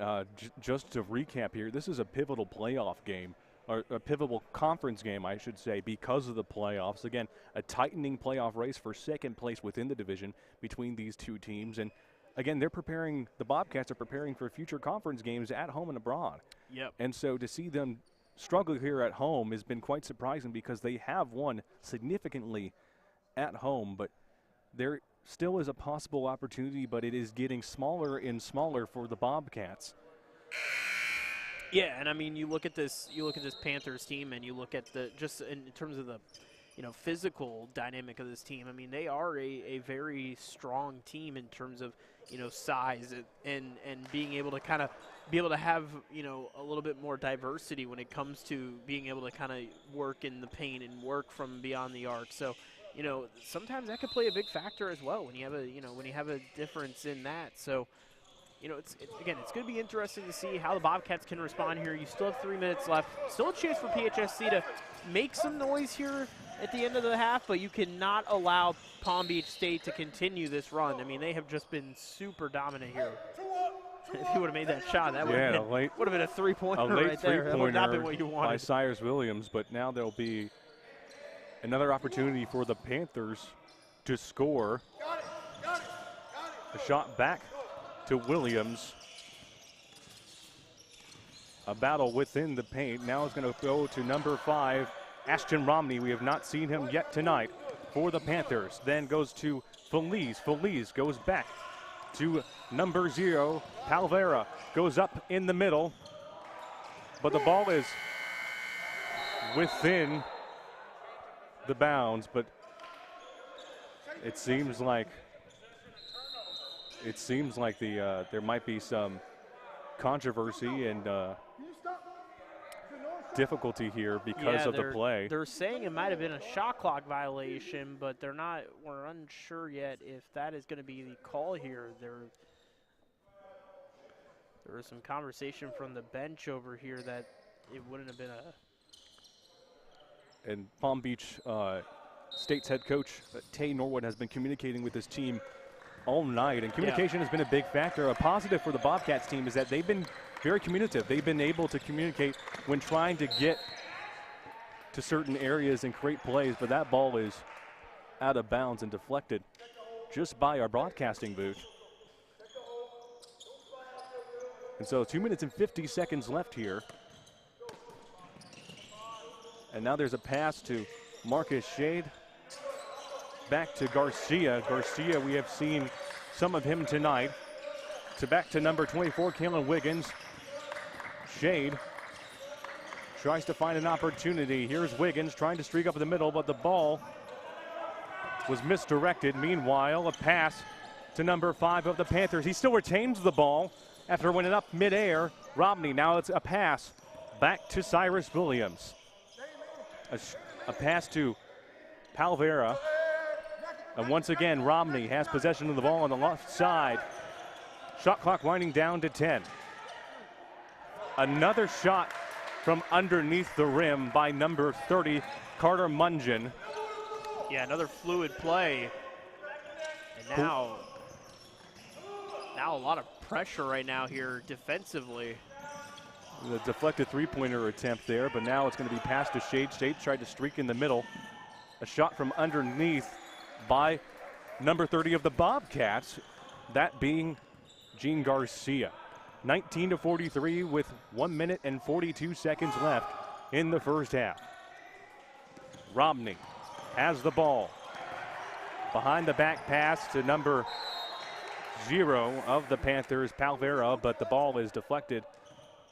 B: just to recap here, this is a pivotal playoff game, or a pivotal conference game, I should say, because of the playoffs. Again, a tightening playoff race for second place within the division between these two teams. And again, the Bobcats are preparing for future conference games at home and abroad.
C: Yep.
B: And so to see them struggle here at home has been quite surprising, because they have won significantly at home, but there still is a possible opportunity, but it is getting smaller and smaller for the Bobcats.
C: Yeah, and I mean, you look at this Panthers team, and you look at just in terms of the, you know, physical dynamic of this team. I mean, they are a very strong team in terms of, you know, size and being able to kind of have, you know, a little bit more diversity when it comes to being able to kind of work in the paint and work from beyond the arc. So, you know, sometimes that could play a big factor as well when you have a difference in that. So, you know, it's going to be interesting to see how the Bobcats can respond here. You still have 3 minutes left. Still a chance for PHSC to make some noise here at the end of the half, but you cannot allow Palm Beach State to continue this run. I mean, they have just been super dominant here. If you would have made that shot, that would have been a three-pointer right there. That would not been what you wanted.
B: By Cyrus Williams, but now there'll be another opportunity for the Panthers to score. A shot back to Williams. A battle within the paint. Now it's going to go to number 5, Ashton Romney. We have not seen him yet tonight for the Panthers. Then goes to Feliz. Feliz goes back to number 0, Palvera. Goes up in the middle, but the ball is within the bounds, but it seems like there might be some controversy and difficulty here because of the play.
C: They're saying it might have been a shot clock violation, but we're unsure yet if that is going to be the call here. There was some conversation from the bench over here that it wouldn't have been
B: And Palm Beach State's head coach, Tay Norwood, has been communicating with his team all night. And communication has been a big factor. A positive for the Bobcats team is that they've been very communicative. They've been able to communicate when trying to get to certain areas and create plays, but that ball is out of bounds and deflected just by our broadcasting booth. And so 2 minutes and 50 seconds left here. And now there's a pass to Marcus Shade. Back to Garcia. Garcia, we have seen some of him tonight. Back to number 24, Kalen Wiggins. Shade tries to find an opportunity. Here's Wiggins trying to streak up the middle, but the ball was misdirected. Meanwhile, a pass to number 5 of the Panthers. He still retains the ball after winning up midair. Romney, now it's a pass back to Cyrus Williams. A pass to Palvera. And once again, Romney has possession of the ball on the left side. Shot clock winding down to 10. Another shot from underneath the rim by number 30, Carter Mungeon.
C: Yeah, another fluid play. And now a lot of pressure right now here defensively.
B: The deflected three-pointer attempt there, but now it's going to be passed to Shade. Shade tried to streak in the middle. A shot from underneath by number 30 of the Bobcats, that being Gene Garcia. 19-43 with 1 minute and 42 seconds left in the first half. Romney has the ball. Behind the back pass to number 0 of the Panthers, Palvera, but the ball is deflected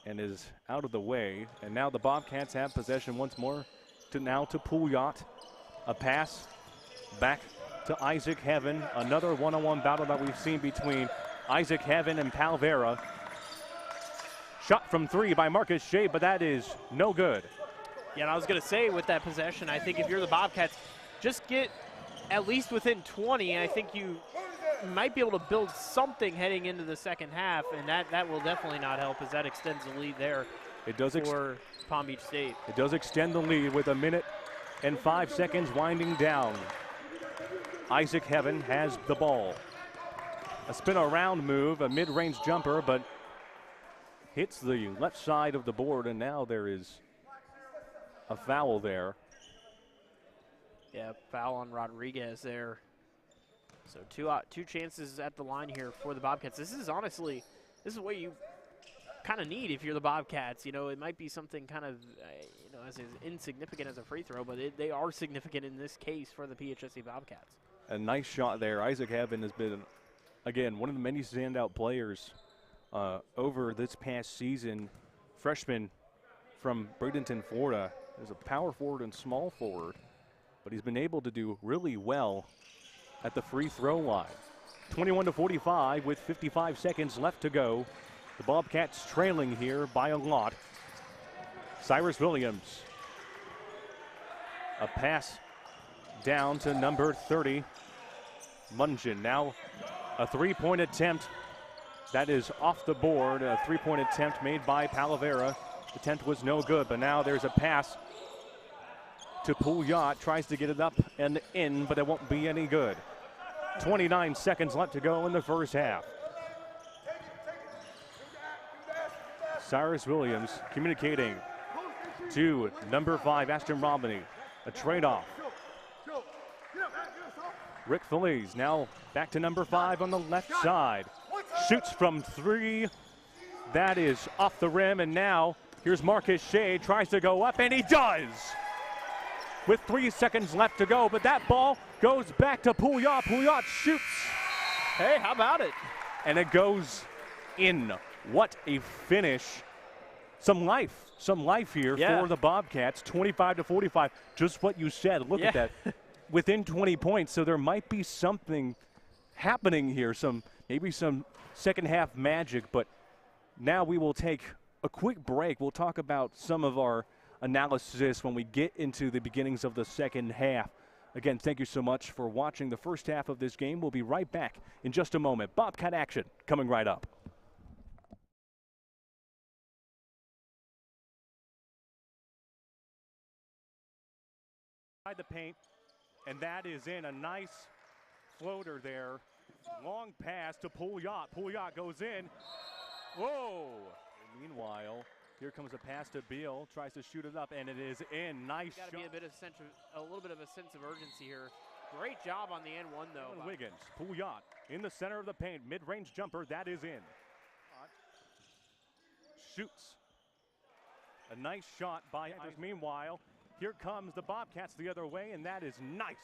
B: and is out of the way. And now the Bobcats have possession once more to Pouliot. A pass back to Isaac Heaven. Another one-on-one battle that we've seen between Isaac Heaven and Palvera. Shot from 3 by Marcus Shea, but that is no good.
C: Yeah, and I was going to say with that possession, I think if you're the Bobcats, just get at least within 20. I think you might be able to build something heading into the second half, and that will definitely not help as that extends the lead there.
B: It does
C: for Palm Beach State.
B: It does extend the lead with 1 minute and 5 seconds winding down. Isaac Heaven has the ball. A spin around move, a mid-range jumper, but hits the left side of the board, and now there is a foul there.
C: Yeah, foul on Rodriguez there. So two chances at the line here for the Bobcats. This is what you kind of need if you're the Bobcats. You know, it might be something kind of, as insignificant as a free throw, but they are significant in this case for the PHSC Bobcats.
B: A nice shot there. Isaac Heaven has been, again, one of the many standout players over this past season. Freshman from Bradenton, Florida, is a power forward and small forward, but he's been able to do really well at the free throw line. 21-45 with 55 seconds left to go. The Bobcats trailing here by a lot. Cyrus Williams. A pass down to number 30, Mungeon. Now a three-point attempt that is off the board. A three-point attempt made by Palvera. The attempt was no good, but now there's a pass to Pouliot. Tries to get it up and in, but it won't be any good. 29 seconds left to go in the first half. Cyrus Williams communicating to number 5, Ashton Romney. A trade-off. Rick Feliz now back to number 5 on the left side. Shoots from 3. That is off the rim, and now here's Marcus Shea. Tries to go up, and he does! With 3 seconds left to go, but that ball goes back to Pouliot. Pouliot shoots.
C: Hey, how about it?
B: And it goes in. What a finish. Some life here for the Bobcats. 25-45, just what you said. Look at that. Within 20 points, so there might be something happening here, maybe some second half magic, but now we will take a quick break. We'll talk about some of our analysis when we get into the beginnings of the second half. Again, thank you so much for watching the first half of this game. We'll be right back in just a moment. Bobcat action coming right up. the paint, and that is in. A nice floater there. Long pass to Pouliot. Pouliot goes in. Whoa! And meanwhile, here comes a pass to Beal. Tries to shoot it up, and it is in. Nice shot.
C: Got to be a little bit of a sense of urgency here. Great job on the N1 though.
B: Wiggins, Pouliot in the center of the paint. Mid-range jumper. That is in. Shoots. A nice shot by Andrews. Meanwhile, here comes the Bobcats the other way, and that is nice.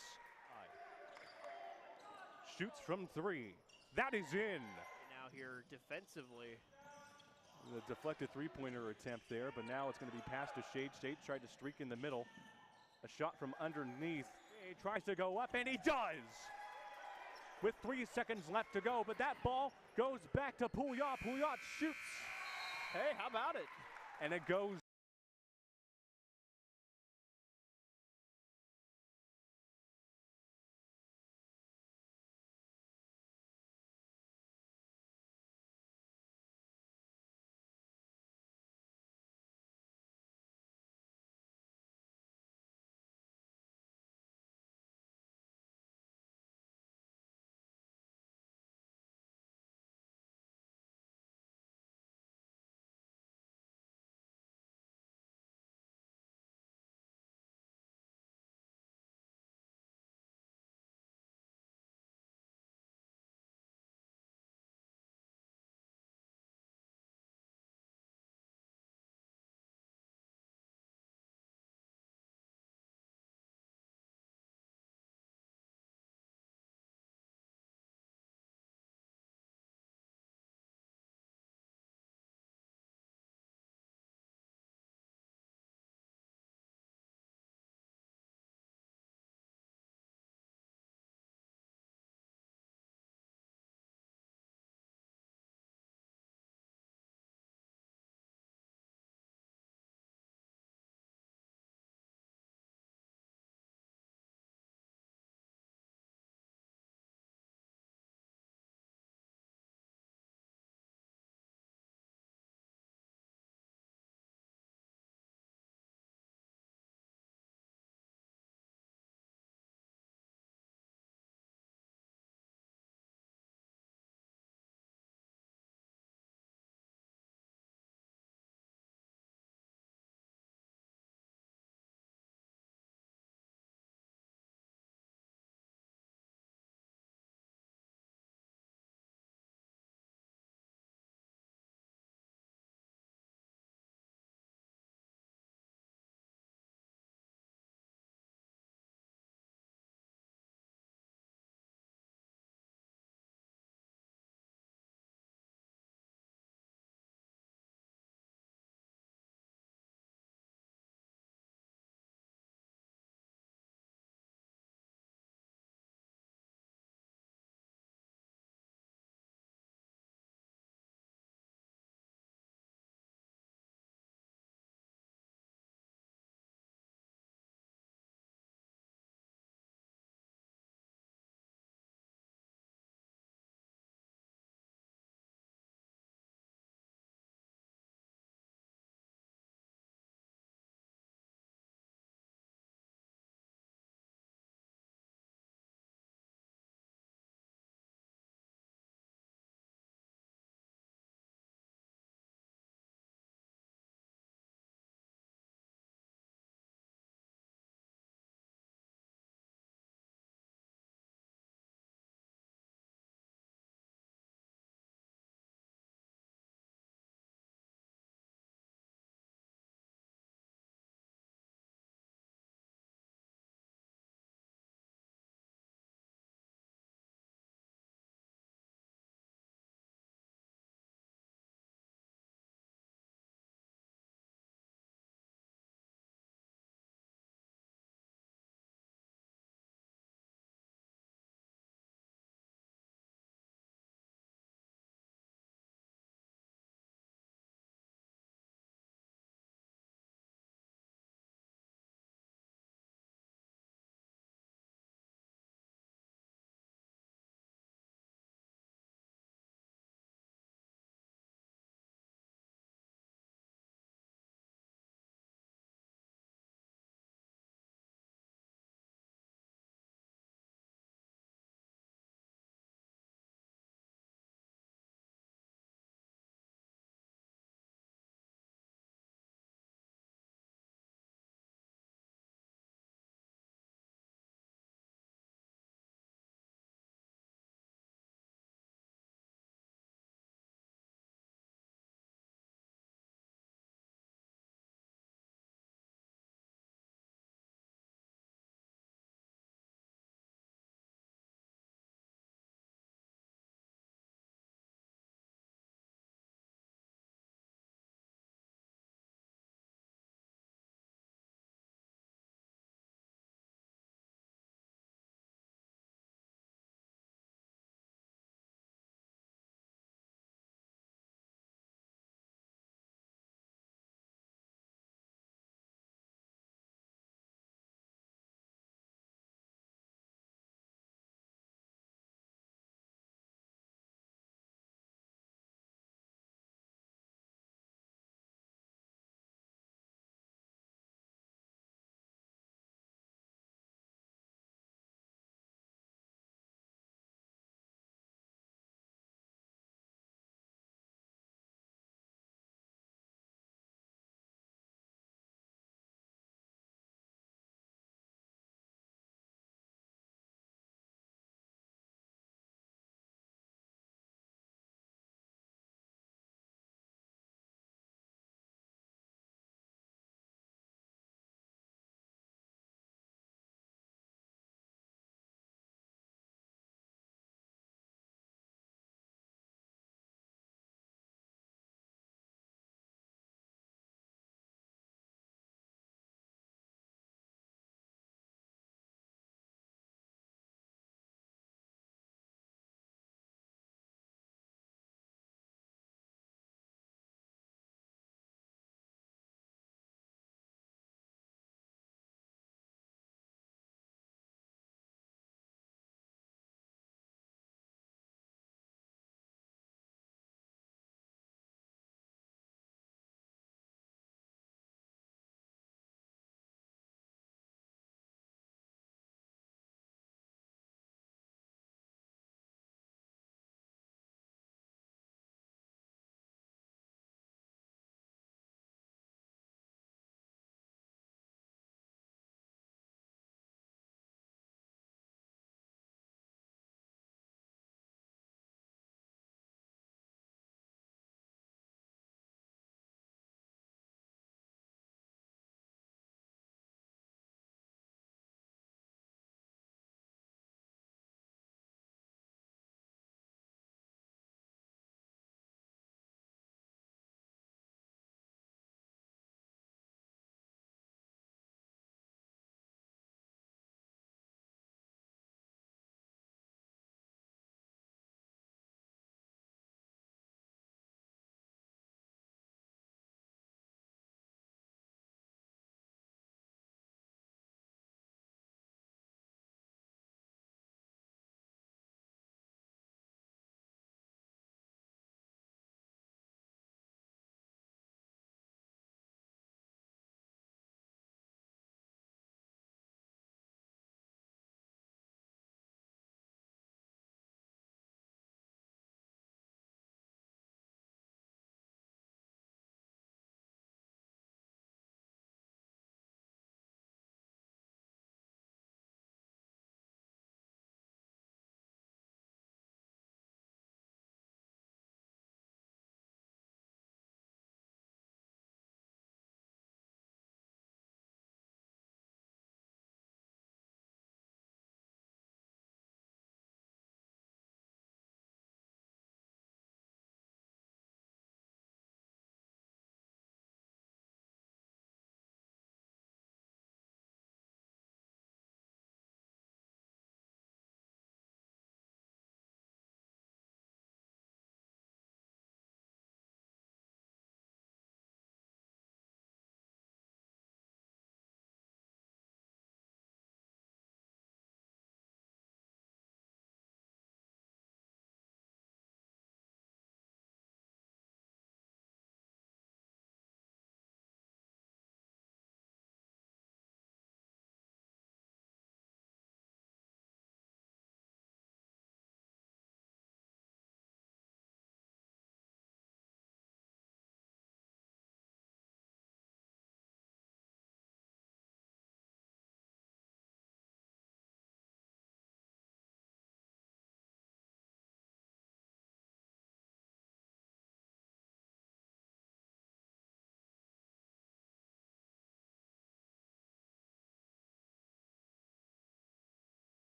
B: Shoots from 3. That is in.
C: Now here defensively.
B: The deflected three-pointer attempt there, but now it's going to be passed to Shade. Shade tried to streak in the middle. A shot from underneath. He tries to go up, and he does! With 3 seconds left to go, but that ball goes back to Pouliot. Pouliot shoots.
C: Hey, how about it?
B: And it goes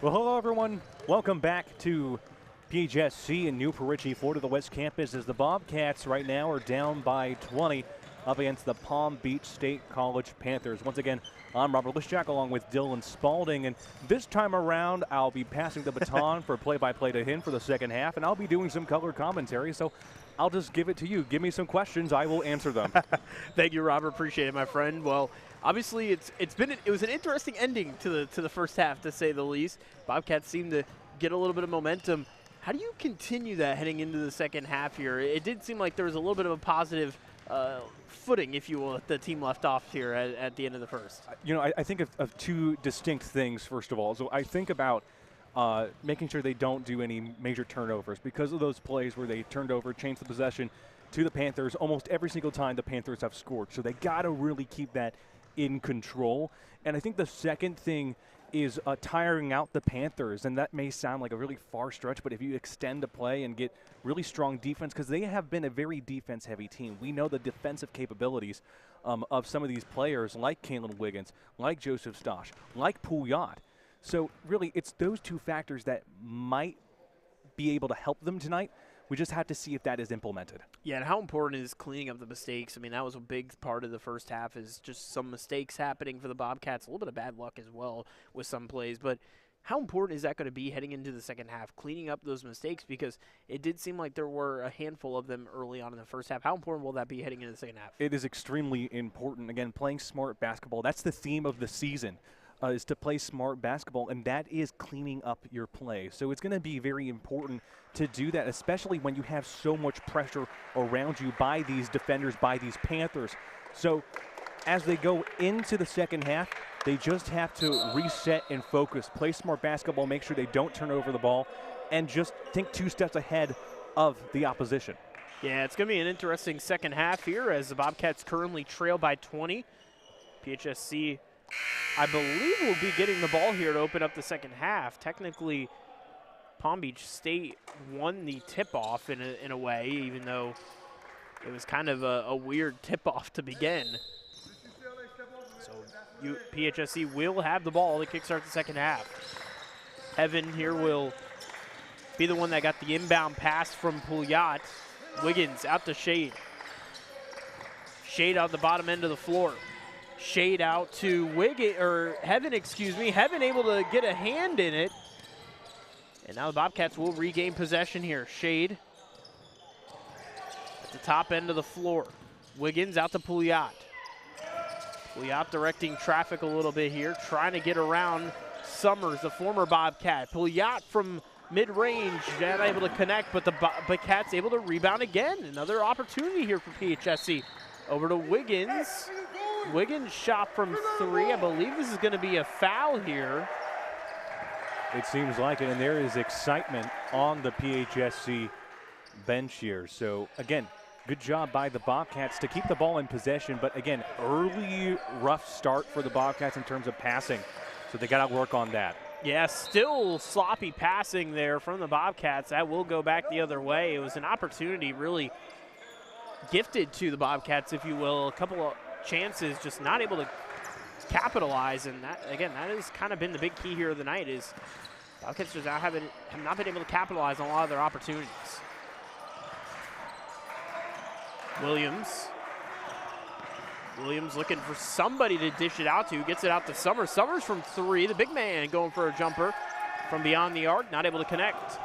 B: Well, hello, everyone. Welcome back to PHSC in Newport Richey, Florida, the West Campus, as the Bobcats right now are down by 20 up against the Palm Beach State College Panthers. Once again, I'm Robert Lischak along with Dylan Spalding, and this time around I'll be passing the baton for play-by-play to him for the second half, and I'll be doing some color commentary, so I'll just give it to you. Give me some questions, I will answer them.
C: Thank you, Robert. Appreciate it, my friend. Well, obviously it was an interesting ending to the first half, to say the least. Bobcats seemed to get a little bit of momentum. How do you continue that heading into the second half here? It did seem like there was a little bit of a positive footing, if you will, that the team left off here at the end of the first.
B: You know, I think of two distinct things, first of all. So I think about making sure they don't do any major turnovers, because of those plays where they turned over, changed the possession to the Panthers. Almost every single time the Panthers have scored. So they got to really keep that in control. And I think the second thing is tiring out the Panthers, and that may sound like a really far stretch, but if you extend the play and get really strong defense, because they have been a very defense-heavy team. We know the defensive capabilities of some of these players, like Kalen Wiggins, like Joseph Stosh, like Pouliot. So really, it's those two factors that might be able to help them tonight. We just have to see if that is implemented.
C: Yeah, and how important is cleaning up the mistakes? I mean, that was a big part of the first half, is just some mistakes happening for the Bobcats. A little bit of bad luck as well with some plays. But how important is that going to be heading into the second half, cleaning up those mistakes? Because it did seem like there were a handful of them early on in the first half. How important will that be heading into the second half?
B: It is extremely important. Again, playing smart basketball, that's the theme of the season. Is to play smart basketball, and that is cleaning up your play. So it's going to be very important to do that, especially when you have so much pressure around you by these defenders, by these Panthers. So as they go into the second half, they just have to reset and focus, play smart basketball, make sure they don't turn over the ball, and just think 2 steps ahead of the opposition.
C: Yeah, it's going to be an interesting second half here, as the Bobcats currently trail by 20. PHSC, I believe, will be getting the ball here to open up the second half. Technically, Palm Beach State won the tip-off in a way, even though it was kind of a weird tip-off to begin. So PHSC will have the ball to kickstart the second half. Heaven here will be the one that got the inbound pass from Pouliot. Wiggins out to Shade. Shade out the bottom end of the floor. Shade out to Heaven, excuse me. Heaven able to get a hand in it. And now the Bobcats will regain possession here. Shade at the top end of the floor. Wiggins out to Pouliot. Pouliot directing traffic a little bit here, trying to get around Summers, the former Bobcat. Pouliot from mid-range, not able to connect, but the Bobcats able to rebound again. Another opportunity here for PHSC. Over to Wiggins. Wiggins shot from 3. I believe this is going to be a foul here.
B: It seems like it, and there is excitement on the PHSC bench here. So, again, good job by the Bobcats to keep the ball in possession, but again, early rough start for the Bobcats in terms of passing. So they got to work on that.
C: Yeah, still sloppy passing there from the Bobcats. That will go back the other way. It was an opportunity really gifted to the Bobcats, if you will. A couple of chances, just not able to capitalize, and that, again, that has kind of been the big key here of the night, is Bobcats just have not been able to capitalize on a lot of their opportunities. Williams looking for somebody to dish it out to, gets it out to Summers. Summers from 3, the big man going for a jumper from beyond the arc, not able to connect.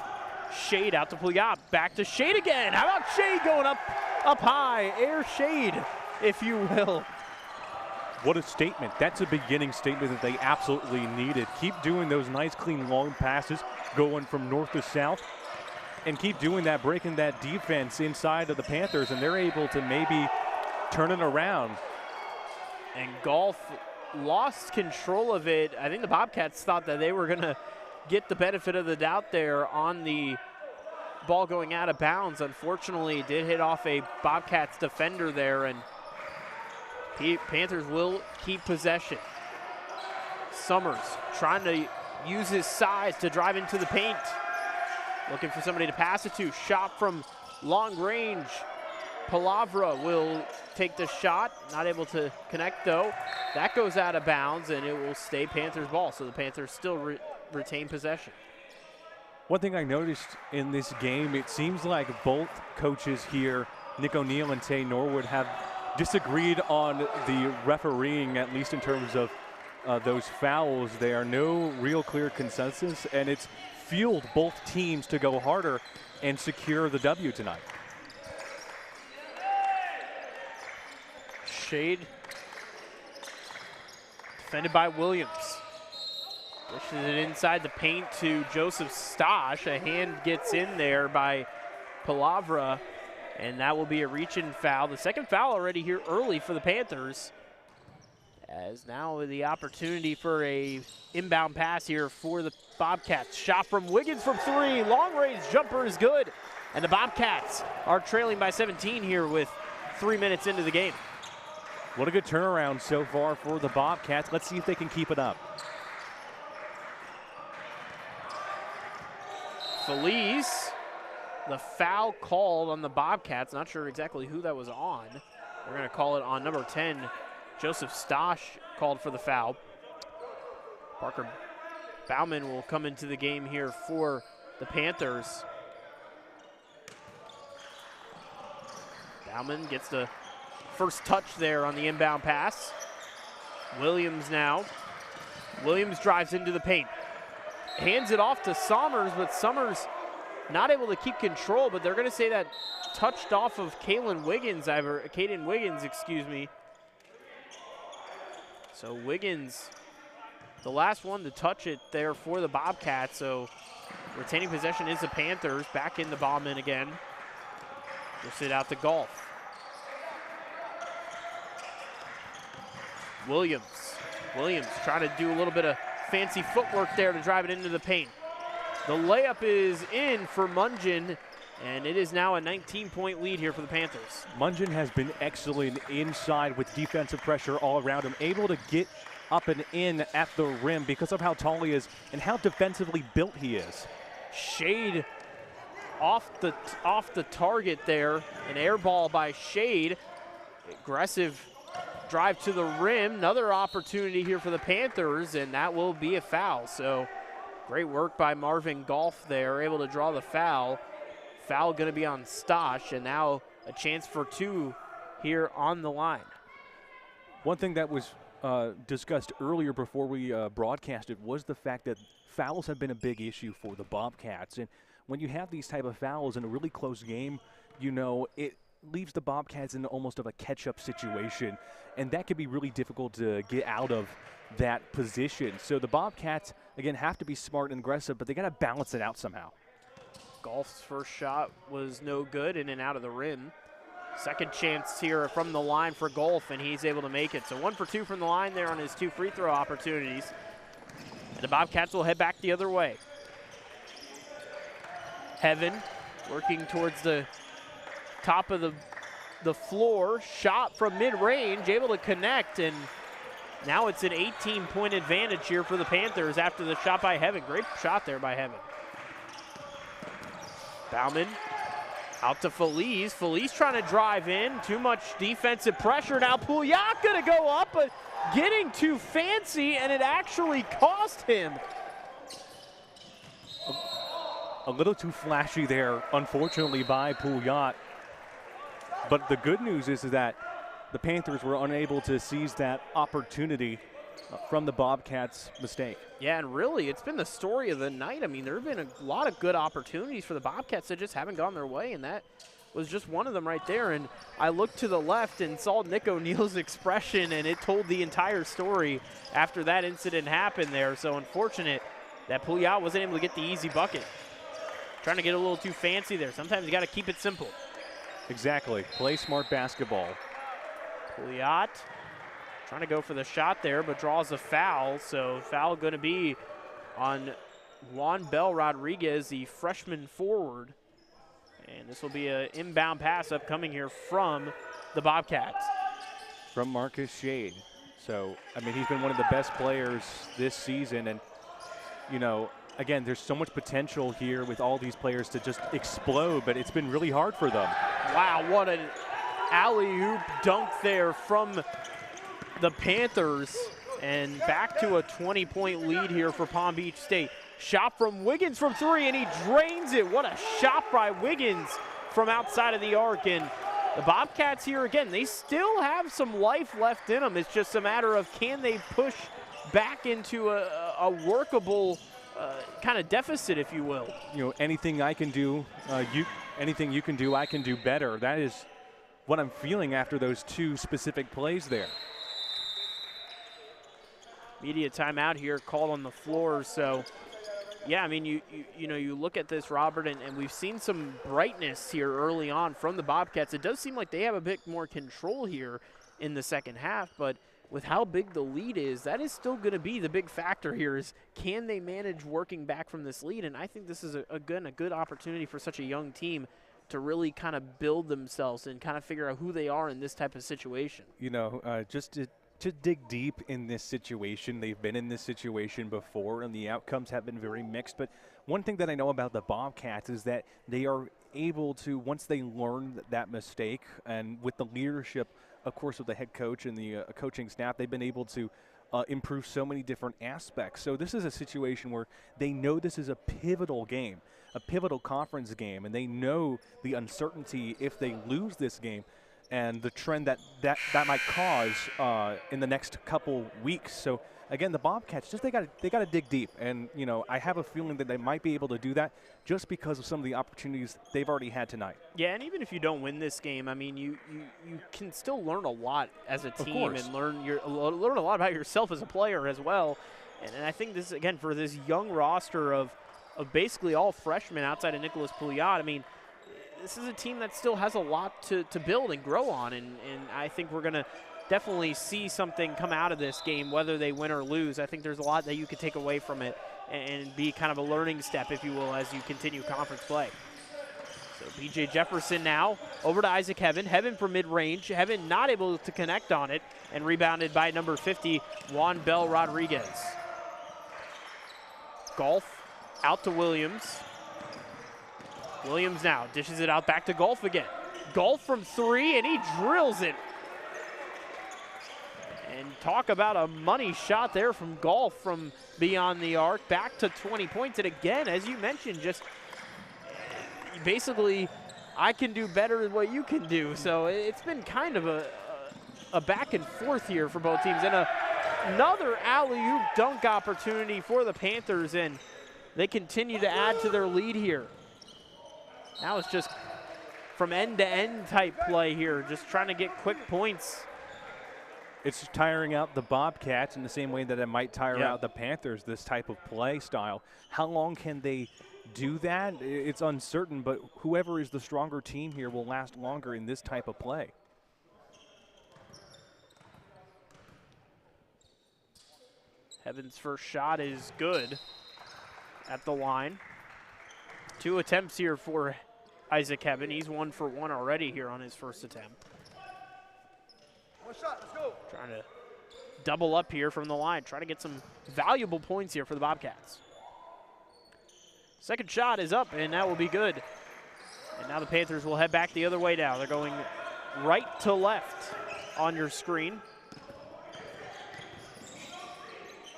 C: Shade out to Pouliot, back to Shade again. How about Shade going up high, air Shade, if you will.
B: What a statement. That's a beginning statement that they absolutely needed. Keep doing those nice, clean, long passes, going from north to south, and keep doing that, breaking that defense inside of the Panthers, and they're able to maybe turn it around.
C: And Golf lost control of it. I think the Bobcats thought that they were going to get the benefit of the doubt there on the ball going out of bounds. Unfortunately, it did hit off a Bobcats defender there, and Panthers will keep possession. Summers trying to use his size to drive into the paint. Looking for somebody to pass it to. Shot from long range. Palavra will take the shot, not able to connect though. That goes out of bounds and it will stay Panthers ball, so the Panthers still retain possession.
B: One thing I noticed in this game, it seems like both coaches here, Nick O'Neill and Tay Norwood, have disagreed on the refereeing, at least in terms of those fouls. There are no real clear consensus, and it's fueled both teams to go harder and secure the W tonight.
C: Shade defended by Williams. Dishes it inside the paint to Joseph Stosh. A hand gets in there by Palavra, and that will be a reach-in foul. The second foul already here early for the Panthers. As now the opportunity for a inbound pass here for the Bobcats. Shot from Wiggins from three. Long-range jumper is good. And the Bobcats are trailing by 17 here with 3 minutes into the game.
B: What a good turnaround so far for the Bobcats. Let's see if they can keep it up.
C: Felice, the foul called on the Bobcats. Not sure exactly who that was on. We're going to call it on number 10. Joseph Stosh called for the foul. Parker Bauman will come into the game here for the Panthers. Bauman gets the first touch there on the inbound pass. Williams now. Williams drives into the paint. Hands it off to Sommers, but Sommers not able to keep control, but they're going to say that touched off of Caden Wiggins, excuse me. So Wiggins, the last one to touch it there for the Bobcats, so retaining possession is the Panthers. Back in the Bauman again. We'll sit out to Golf. Williams trying to do a little bit of fancy footwork there to drive it into the paint. The layup is in for Mungin, and it is now a 19-point lead here for the Panthers.
B: Mungin has been excellent inside with defensive pressure all around him, able to get up and in at the rim because of how tall he is and how defensively built he is.
C: Shade off the target there, an air ball by Shade. Aggressive drive to the rim, another opportunity here for the Panthers, and that will be a foul. So great work by Marvin Golf there, able to draw the foul. Foul going to be on Stosh, and now a chance for two here on the line.
B: One thing that was discussed earlier before we broadcasted was the fact that fouls have been a big issue for the Bobcats. And when you have these type of fouls in a really close game, you know, it leaves the Bobcats in almost of a catch-up situation, and that can be really difficult to get out of that position. So the Bobcats, again, have to be smart and aggressive, but they got to balance it out somehow.
C: Golf's first shot was no good, in and out of the rim. Second chance here from the line for Golf, and he's able to make it. So 1 for 2 from the line there on his 2 free throw opportunities. And the Bobcats will head back the other way. Heaven working towards the top of the floor. Shot from mid-range, able to connect, and now it's an 18-point advantage here for the Panthers after the shot by Heaven. Great shot there by Heaven. Bauman out to Felice. Felice trying to drive in. Too much defensive pressure. Now Pouliot going to go up, but getting too fancy, and it actually cost him.
B: A little too flashy there, unfortunately, by Pouliot. But the good news is that the Panthers were unable to seize that opportunity from the Bobcats' mistake.
C: Yeah, and really, it's been the story of the night. I mean, there have been a lot of good opportunities for the Bobcats that just haven't gone their way, and that was just one of them right there. And I looked to the left and saw Nick O'Neill's expression, and it told the entire story after that incident happened there. So unfortunate that Pouliot wasn't able to get the easy bucket. Trying to get a little too fancy there. Sometimes you got to keep it simple.
B: Exactly. Play smart basketball.
C: Pouliot trying to go for the shot there, but draws a foul. So foul going to be on Juan Bell Rodriguez, the freshman forward. And this will be an inbound pass upcoming here from the Bobcats.
B: From Marcus Shade. So, I mean, he's been one of the best players this season. And, you know, again, there's so much potential here with all these players to just explode, but it's been really hard for them.
C: Wow, what a alley-oop dunk there from the Panthers. And back to a 20-point lead here for Palm Beach State. Shot from Wiggins from 3, and he drains it. What a shot by Wiggins from outside of the arc. And the Bobcats here, again, they still have some life left in them. It's just a matter of can they push back into a workable kind of deficit, if you will.
B: You know, anything I can do, anything you can do, I can do better. That is what I'm feeling after those 2 specific plays there.
C: Media timeout here called on the floor. So, yeah, I mean, you look at this, Robert, and we've seen some brightness here early on from the Bobcats. It does seem like they have a bit more control here in the second half, but with how big the lead is, that is still going to be the big factor here is can they manage working back from this lead? And I think this is, a good opportunity for such a young team to really kind of build themselves and kind of figure out who they are in this type of situation.
B: You know, just to dig deep in this situation. They've been in this situation before, and the outcomes have been very mixed. But one thing that I know about the Bobcats is that they are able to, once they learn that mistake, and with the leadership, of course, of the head coach and the coaching staff, they've been able to improve so many different aspects. So this is a situation where they know this is a pivotal game, a pivotal conference game, and they know the uncertainty if they lose this game and the trend that might cause in the next couple weeks. So again, the Bobcats, just they got to dig deep, and you know, I have a feeling that they might be able to do that just because of some of the opportunities they've already had tonight.
C: Yeah, and even if you don't win this game, I mean, you can still learn a lot as a team and learn a lot about yourself as a player as well. And I think this, again, for this young roster of basically all freshmen outside of Nicholas Pouliot, I mean, this is a team that still has a lot to build and grow on, and I think we're going to definitely see something come out of this game, whether they win or lose. I think there's a lot that you could take away from it and be kind of a learning step, if you will, as you continue conference play. So B.J. Jefferson now over to Isaac Heaven. Heaven for mid-range. Heaven not able to connect on it, and rebounded by number 50, Juan Bell Rodriguez. Golf out to Williams. Williams now dishes it out back to Golf again. Golf from 3, and he drills it. And talk about a money shot there from Golf from beyond the arc, back to 20 points. And again, as you mentioned, just basically, I can do better than what you can do. So it's been kind of a back and forth here for both teams. And another alley-oop dunk opportunity for the Panthers, and they continue to add to their lead here. Now it's just from end-to-end type play here, just trying to get quick points.
B: It's tiring out the Bobcats in the same way that it might tire out the Panthers, this type of play style. How long can they do that? It's uncertain, but whoever is the stronger team here will last longer in this type of play.
C: Heaven's first shot is good at the line. 2 attempts here for Isaac Heaven. He's 1 for 1 already here on his first attempt.
D: One shot, let's go.
C: Trying to double up here from the line. Trying to get some valuable points here for the Bobcats. Second shot is up, and that will be good. And now the Panthers will head back the other way now. They're going right to left on your screen.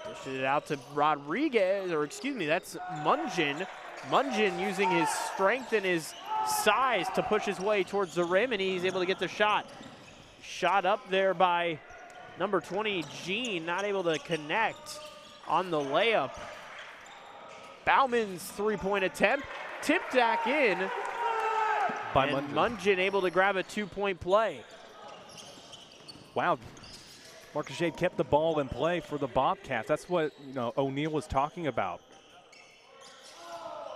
C: Dishes it out to Rodriguez, or excuse me, that's Mungin. Mungin using his strength and his size to push his way towards the rim, and he's able to get the shot. Shot up there by number 20, Gene, not able to connect on the layup. Bauman's three-point attempt, tipped back in,
B: by
C: and Mungin able to grab a 2-point play.
B: Wow. Marcus Shade kept the ball in play for the Bobcats. That's what O'Neal was talking about.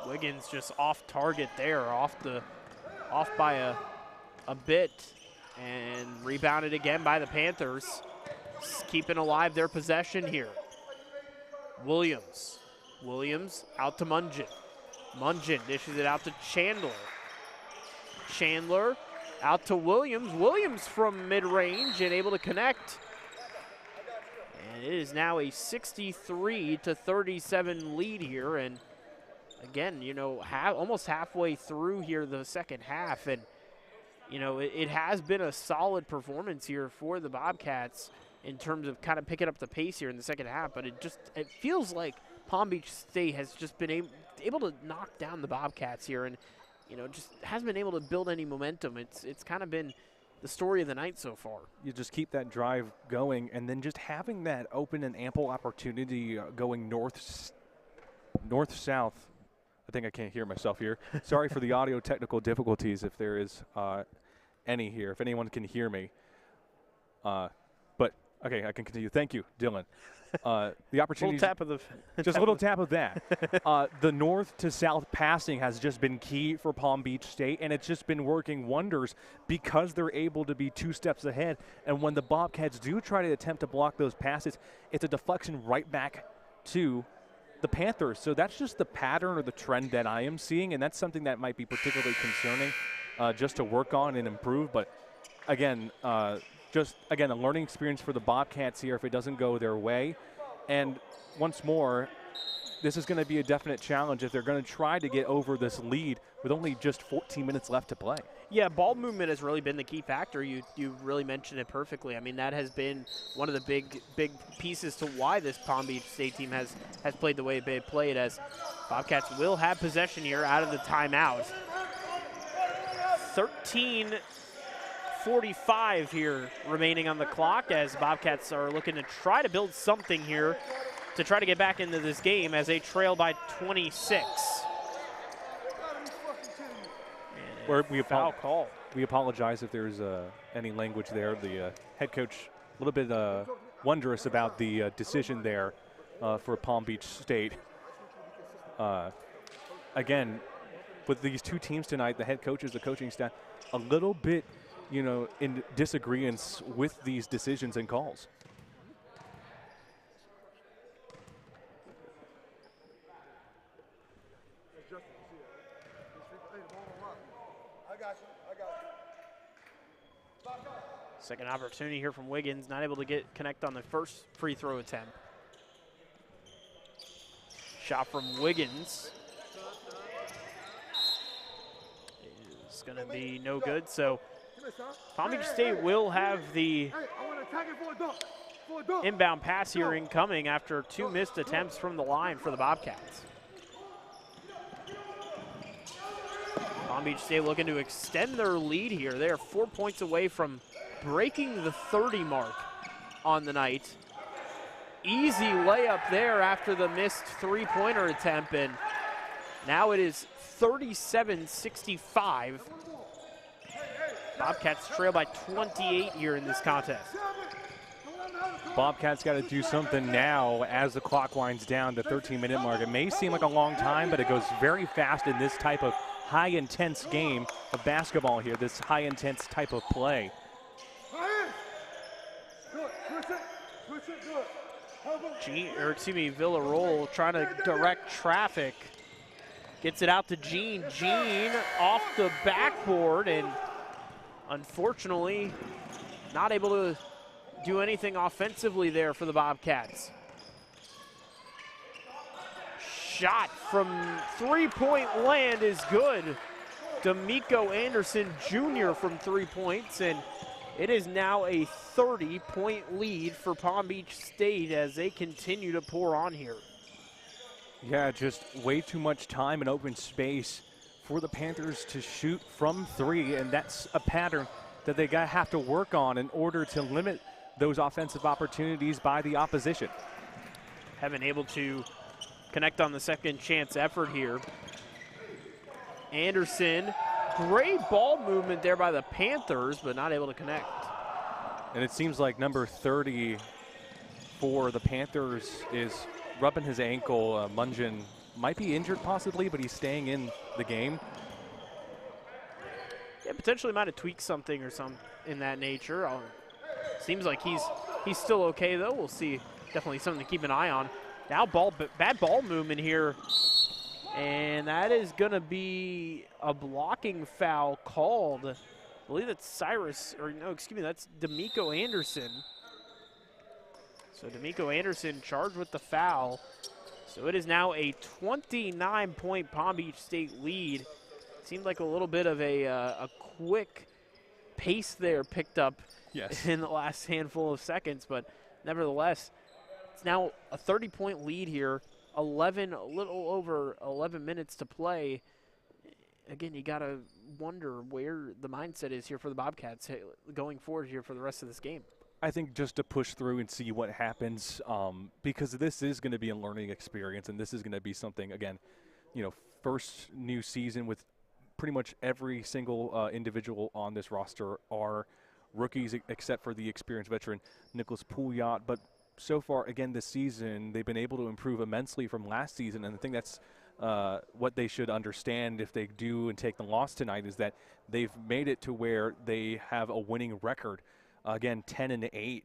C: Wiggins just off target there, off by a bit, and rebounded again by the Panthers, keeping alive their possession here. Williams out to Mungin. Mungin dishes it out to Chandler. Chandler out to Williams. Williams from mid-range and able to connect. And it is now a 63-37 lead here, and again, almost halfway through here the second half, and you know, it has been a solid performance here for the Bobcats in terms of kind of picking up the pace here in the second half, but it feels like Palm Beach State has just been able to knock down the Bobcats here, and you know, just hasn't been able to build any momentum. It's kind of been the story of the night so far.
B: You just keep that drive going, and then just having that open and ample opportunity going north-south. I think I can't hear myself here. Sorry for the audio technical difficulties if there is any here, if anyone can hear me. But, okay, I can continue. Thank you, Dylan. The opportunity.
C: Little tap of the
B: just a little tap of that. The north to south passing has just been key for Palm Beach State, and it's just been working wonders because they're able to be 2 steps ahead. And when the Bobcats do try to attempt to block those passes, it's a deflection right back to the Panthers. So that's just the pattern or the trend that I am seeing, and that's something that might be particularly concerning just to work on and improve. But again, a learning experience for the Bobcats here if it doesn't go their way. And once more, this is going to be a definite challenge if they're going to try to get over this lead with only just 14 minutes left to play.
C: Yeah, ball movement has really been the key factor. You really mentioned it perfectly. I mean, that has been one of the big pieces to why this Palm Beach State team has played the way they played, as Bobcats will have possession here out of the timeout. 13:45 here remaining on the clock as Bobcats are looking to try to build something here to try to get back into this game as they trail by 26.
B: Where we
C: foul call.
B: We apologize if there's any language there. The head coach a little bit wondrous about the decision there for Palm Beach State. Again, with these 2 teams tonight, the head coaches, the coaching staff, a little bit, you know, in disagreements with these decisions and calls.
C: Second opportunity here from Wiggins, not able to connect on the first free throw attempt. Shot from Wiggins is going to be no good. So Palm Beach State will have the inbound pass here incoming after 2 missed attempts from the line for the Bobcats. Palm Beach State looking to extend their lead here. They are 4 points away from breaking the 30 mark on the night. Easy layup there after the missed 3-pointer attempt, and now it is 37-65. Bobcats trail by 28 here in this contest.
B: Bobcats got to do something now as the clock winds down to 13-minute mark. It may seem like a long time, but it goes very fast in this type of high-intense game of basketball here, this high-intense type of play.
C: Villarreal trying to direct traffic. Gets it out to Gene. Gene off the backboard, and unfortunately not able to do anything offensively there for the Bobcats. Shot from 3-point land is good. D'Amico Anderson Jr. from 3 points, and it is now a 30-point lead for Palm Beach State as they continue to pour on here.
B: Yeah, just way too much time and open space for the Panthers to shoot from 3, and that's a pattern that they have to work on in order to limit those offensive opportunities by the opposition.
C: Haven't able to connect on the second chance effort here. Anderson, great ball movement there by the Panthers, but not able to connect.
B: And it seems like number 30 for the Panthers is rubbing his ankle. Mungeon might be injured possibly, but he's staying in the game.
C: Yeah, potentially might have tweaked something or some in that nature. Seems like he's still okay though. We'll see. Definitely something to keep an eye on. Now bad ball movement here. And that is going to be a blocking foul called. I believe that's that's D'Amico Anderson. So D'Amico Anderson charged with the foul. So it is now a 29-point Palm Beach State lead. Seemed like a little bit of a quick pace there picked up
B: Yes.
C: in the last handful of seconds, but nevertheless, it's now a 30-point lead here, a little over 11 minutes to play. Again, you got to wonder where the mindset is here for the Bobcats going forward here for the rest of this game.
B: I think just to push through and see what happens, because this is going to be a learning experience, and this is going to be something, again, first new season with pretty much every single individual on this roster are rookies except for the experienced veteran Nicholas Pouliot. But so far, again, this season, they've been able to improve immensely from last season, and I think that's what they should understand if they do and take the loss tonight, is that they've made it to where they have a winning record. Again, 10-8,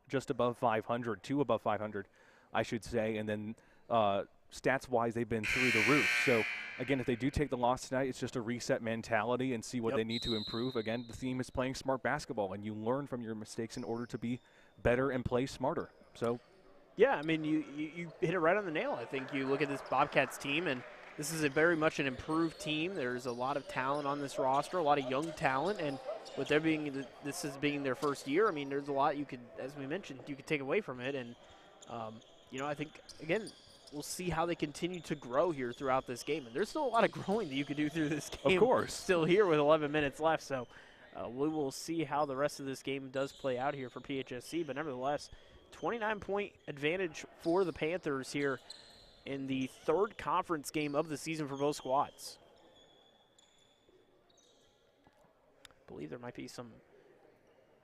B: just above 500, 2 above 500, I should say, and then stats-wise, they've been through the roof. So, again, if they do take the loss tonight, it's just a reset mentality and see what they need to improve. Again, the theme is playing smart basketball, and you learn from your mistakes in order to be better and play smarter. So,
C: yeah, I mean, you hit it right on the nail. I think you look at this Bobcats team, and this is very much an improved team. There's a lot of talent on this roster, a lot of young talent, and with there being this as being their first year, I mean, there's a lot you could, as we mentioned, you could take away from it. And, I think, again, we'll see how they continue to grow here throughout this game. And there's still a lot of growing that you could do through this game.
B: Of course.
C: Still here with 11 minutes left. So we will see how the rest of this game does play out here for PHSC. But nevertheless, 29-point advantage for the Panthers here in the third conference game of the season for both squads. I believe there might be some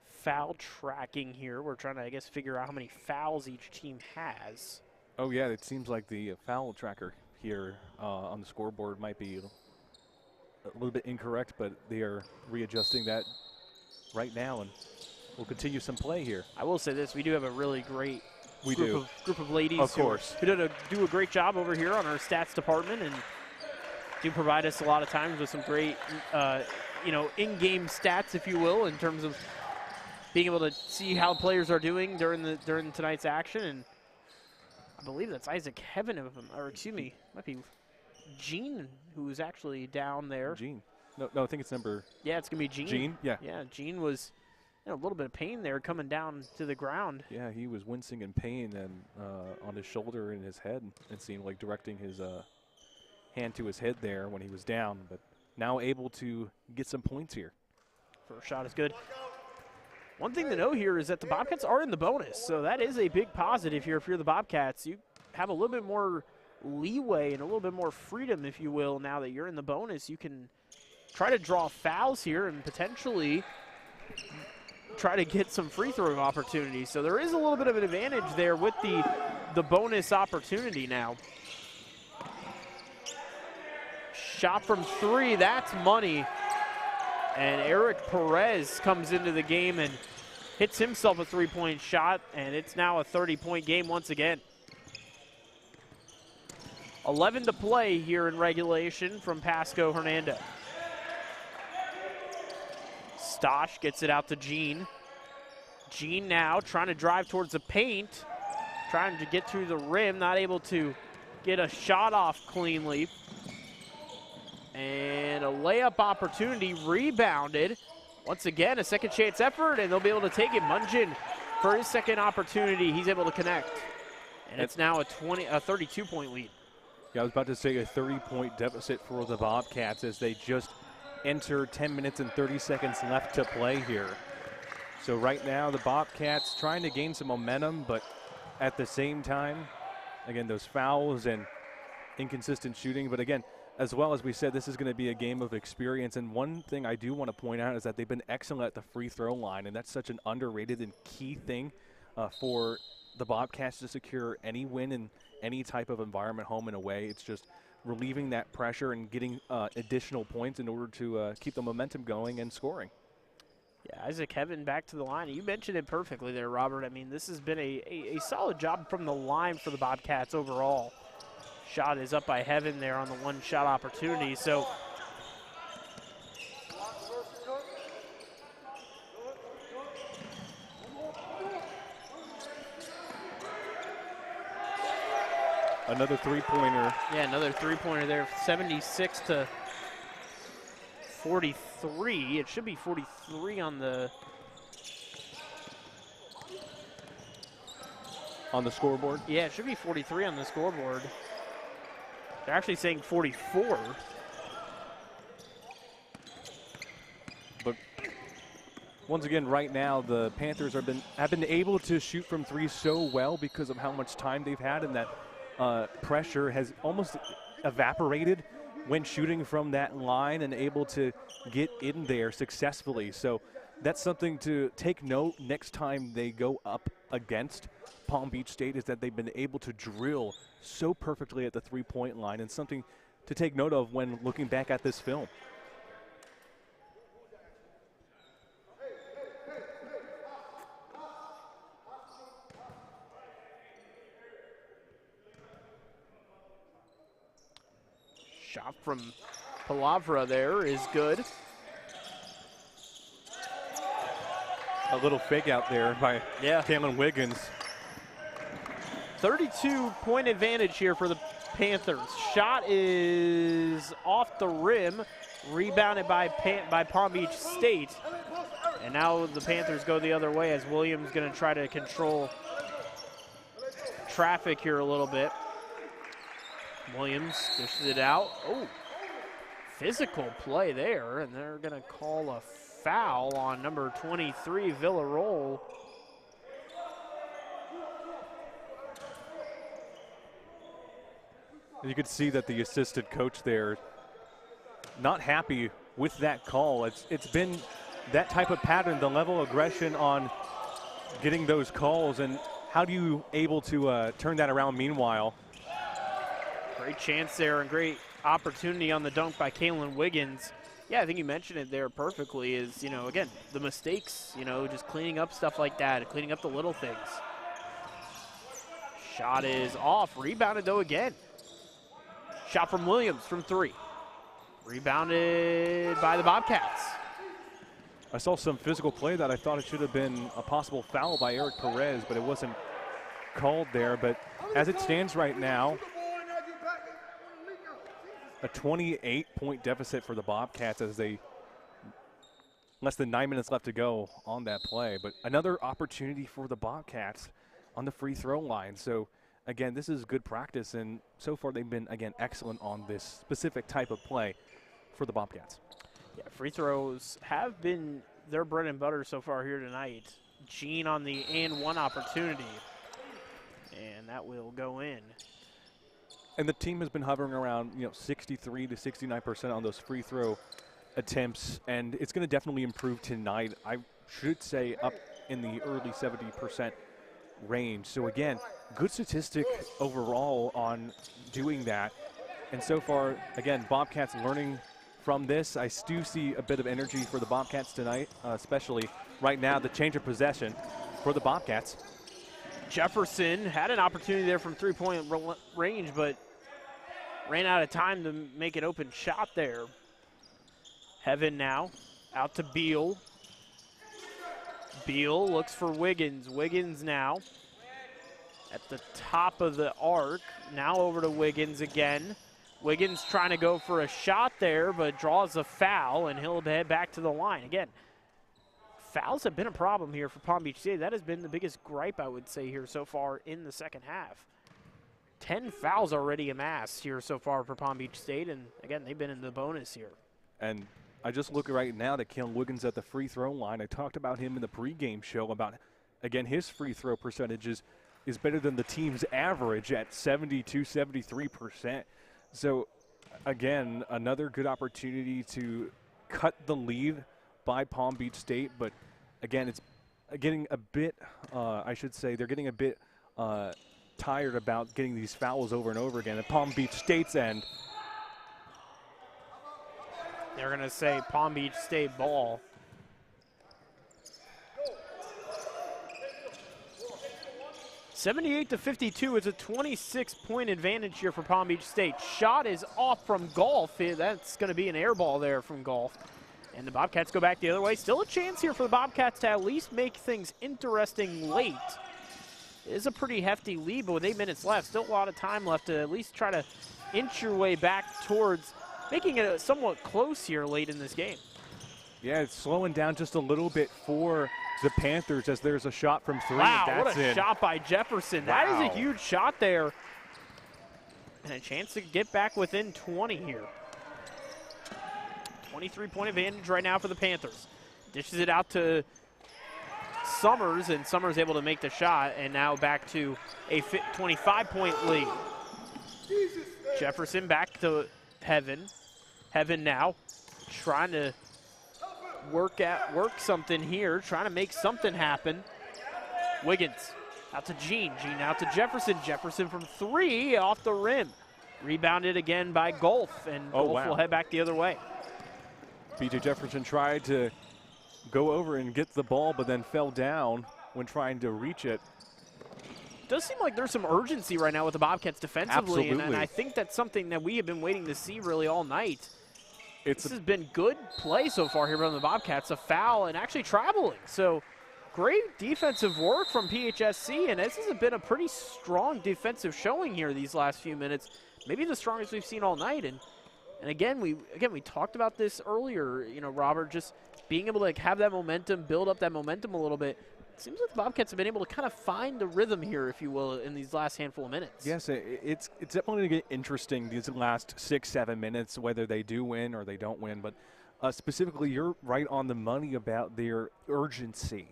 C: foul tracking here. We're trying to, I guess, figure out how many fouls each team has.
B: oh, yeah, it seems like the foul tracker here on the scoreboard might be a little bit incorrect, but they are readjusting that right now, and we'll continue some play here.
C: I will say this, we do have a really great group of ladies
B: Of course.
C: who do a great job over here on our stats department and do provide us a lot of times with some great in-game stats, if you will, in terms of being able to see how players are doing during tonight's action. And I believe that's Isaac Heaven or excuse me, might be Gene who's actually down there.
B: Gene. No, I think it's number.
C: Yeah, it's gonna be Gene.
B: Gene, yeah.
C: Yeah, Gene was a little bit of pain there coming down to the ground.
B: Yeah, he was wincing in pain and on his shoulder and his head. It seemed like directing his hand to his head there when he was down, but now able to get some points here.
C: First shot is good. One thing to note here is that the Bobcats are in the bonus, so that is a big positive here if you're the Bobcats. You have a little bit more leeway and a little bit more freedom, if you will, now that you're in the bonus. You can try to draw fouls here and potentially try to get some free throw opportunities. So there is a little bit of an advantage there with the bonus opportunity now. Shot from three, that's money. And Eric Perez comes into the game and hits himself a three-point shot, and it's now a 30-point game once again. 11 to play here in regulation from Pasco-Hernando. Stosh gets it out to Gene. Gene now trying to drive towards the paint, trying to get through the rim, not able to get a shot off cleanly. And a layup opportunity rebounded. Once again, a second chance effort, and they'll be able to take it. Munjin for his second opportunity. He's able to connect. And it's now a 32-point lead.
B: Yeah, I was about to say a 30-point deficit for the Bobcats as they just enter 10 minutes and 30 seconds left to play here. So right now, the Bobcats trying to gain some momentum, but at the same time, again, those fouls and inconsistent shooting. But again, as well as we said, this is going to be a game of experience. And one thing I do want to point out is that they've been excellent at the free throw line, and that's such an underrated and key thing for the Bobcats to secure any win in any type of environment, home and away. It's just relieving that pressure and getting additional points in order to keep the momentum going and scoring.
C: Yeah, Isaac Heaven back to the line. You mentioned it perfectly there, Robert. I mean, this has been a solid job from the line for the Bobcats overall. Shot is up by Heaven there on the one-shot opportunity. So another
B: three-pointer.
C: Yeah, another three-pointer there, 76 to 43. It should be 43 on the
B: scoreboard.
C: Yeah, it should be 43 on the scoreboard. They're actually saying 44.
B: But once again, right now, the Panthers have been able to shoot from three so well because of how much time they've had, and that pressure has almost evaporated when shooting from that line and able to get in there successfully. So that's something to take note next time they go up against Palm Beach State, is that they've been able to drill so perfectly at the three-point line, and something to take note of when looking back at this film.
C: Shot from Palavra there is good.
B: A little fake out there by Kalen Wiggins.
C: 32-point advantage here for the Panthers. Shot is off the rim, rebounded by Palm Beach State. And now the Panthers go the other way as Williams going to try to control traffic here a little bit. Williams dishes it out. Oh, physical play there, and they're going to call a foul on number 23, Villarreal.
B: You could see that the assistant coach there not happy with that call. It's been that type of pattern, the level of aggression on getting those calls, and how do you able to turn that around meanwhile?
C: Great chance there and great opportunity on the dunk by Kalen Wiggins. Yeah, I think you mentioned it there perfectly is, again, the mistakes, just cleaning up stuff like that, cleaning up the little things. Shot is off, rebounded though again. Shot from Williams from three. Rebounded by the Bobcats.
B: I saw some physical play that I thought it should have been a possible foul by Eric Perez, but it wasn't called there. But as it stands right now, a 28-point deficit for the Bobcats as they less than 9 minutes left to go on that play. But another opportunity for the Bobcats on the free throw line. So again, this is good practice, and so far they've been, again, excellent on this specific type of play for the Bobcats.
C: Yeah, free throws have been their bread and butter so far here tonight. Gene on the and one opportunity, and that will go in.
B: And the team has been hovering around, 63 to 69% on those free throw attempts, and it's going to definitely improve tonight. I should say up in the early 70% range. So again, good statistic overall on doing that. And so far, again, Bobcats learning from this. I do see a bit of energy for the Bobcats tonight, especially right now, the change of possession for the Bobcats.
C: Jefferson had an opportunity there from three-point range, but ran out of time to make an open shot there. Heaven now, out to Beal. Beal looks for Wiggins. Wiggins now at the top of the arc. Now over to Wiggins again. Wiggins trying to go for a shot there, but draws a foul, and he'll head back to the line. Again, fouls have been a problem here for Palm Beach State. That has been the biggest gripe, I would say, here so far in the second half. 10 fouls already amassed here so far for Palm Beach State, and again, they've been in the bonus here.
B: And I just look right now at Kalen Wiggins at the free throw line. I talked about him in the pregame show about, again, his free throw percentage is better than the team's average at 72, 73%. So, again, another good opportunity to cut the lead by Palm Beach State. But, again, it's getting a bit, I should say, they're getting a bit tired about getting these fouls over and over again at Palm Beach State's end.
C: They're going to say Palm Beach State ball. (78-52). It's a 26-point advantage here for Palm Beach State. Shot is off from Golf. That's going to be an air ball there from Golf. And the Bobcats go back the other way. Still a chance here for the Bobcats to at least make things interesting late. It is a pretty hefty lead, but with 8 minutes left, still a lot of time left to at least try to inch your way back towards making it somewhat close here late in this game.
B: Yeah, it's slowing down just a little bit for the Panthers as there's a shot from 3.
C: Wow,
B: and that's
C: what a
B: in.
C: shot by Jefferson.
B: Wow.
C: That is a huge shot there. And a chance to get back within 20 here. 23-point advantage right now for the Panthers. Dishes it out to Summers, and Summers able to make the shot, and now back to a 25-point lead. Jefferson back to Heaven. Heaven now trying to work something here, trying to make something happen. Wiggins out to Gene. Gene out to Jefferson. Jefferson from 3 off the rim. Rebounded again by Golf, and Golf will head back the other way.
B: B.J. Jefferson tried to go over and get the ball, but then fell down when trying to reach it.
C: Does seem like there's some urgency right now with the Bobcats defensively, and I think that's something that we have been waiting to see really all night. This has been good play so far here from the Bobcats, a foul and actually traveling. So great defensive work from PHSC, and this has been a pretty strong defensive showing here these last few minutes. Maybe the strongest we've seen all night. And again, we talked about this earlier, you know, Robert, just being able to have that momentum, build up that momentum a little bit. It seems like the Bobcats have been able to kind of find the rhythm here, if you will, in these last handful of minutes.
B: Yes, it's definitely going to get interesting these last 6-7 minutes, whether they do win or they don't win. But specifically, you're right on the money about their urgency.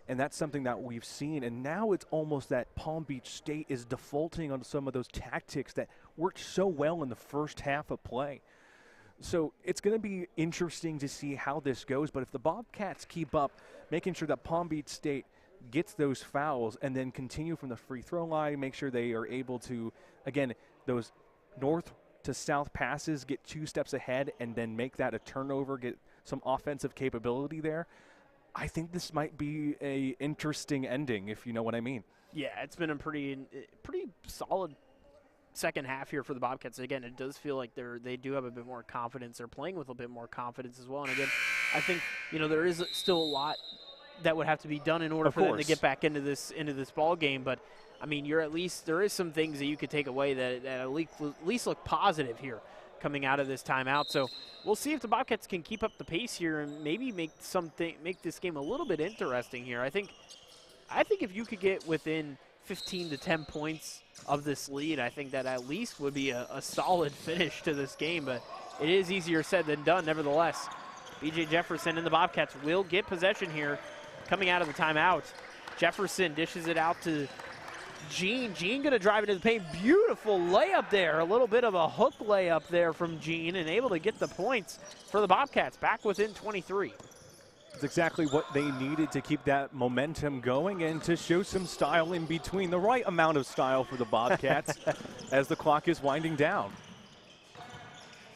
B: And that's something that we've seen. And now it's almost that Palm Beach State is defaulting on some of those tactics that worked so well in the first half of play. So it's going to be interesting to see how this goes. But if the Bobcats keep up, making sure that Palm Beach State gets those fouls and then continue from the free throw line, make sure they are able to, again, those north to south passes, get 2 steps ahead and then make that a turnover, get some offensive capability there. I think this might be a interesting ending, if you know what I mean.
C: Yeah, it's been a pretty solid second half here for the Bobcats. Again, it does feel like they do have a bit more confidence. They're playing with a bit more confidence as well. And again, I think, you know, there is still a lot that would have to be done in order for them to get back into this ball game. But I mean, there is some things that you could take away that at least look positive here coming out of this timeout. So we'll see if the Bobcats can keep up the pace here and maybe make this game a little bit interesting here. I think if you could get within 15 to 10 points of this lead, I think that at least would be a solid finish to this game. But it is easier said than done, nevertheless. B.J. Jefferson and the Bobcats will get possession here coming out of the timeout. Jefferson dishes it out to Gene. Gene going to drive into the paint. Beautiful layup there. A little bit of a hook layup there from Gene, and able to get the points for the Bobcats back within 23.
B: It's exactly what they needed to keep that momentum going and to show some style in between, the right amount of style for the Bobcats as the clock is winding down.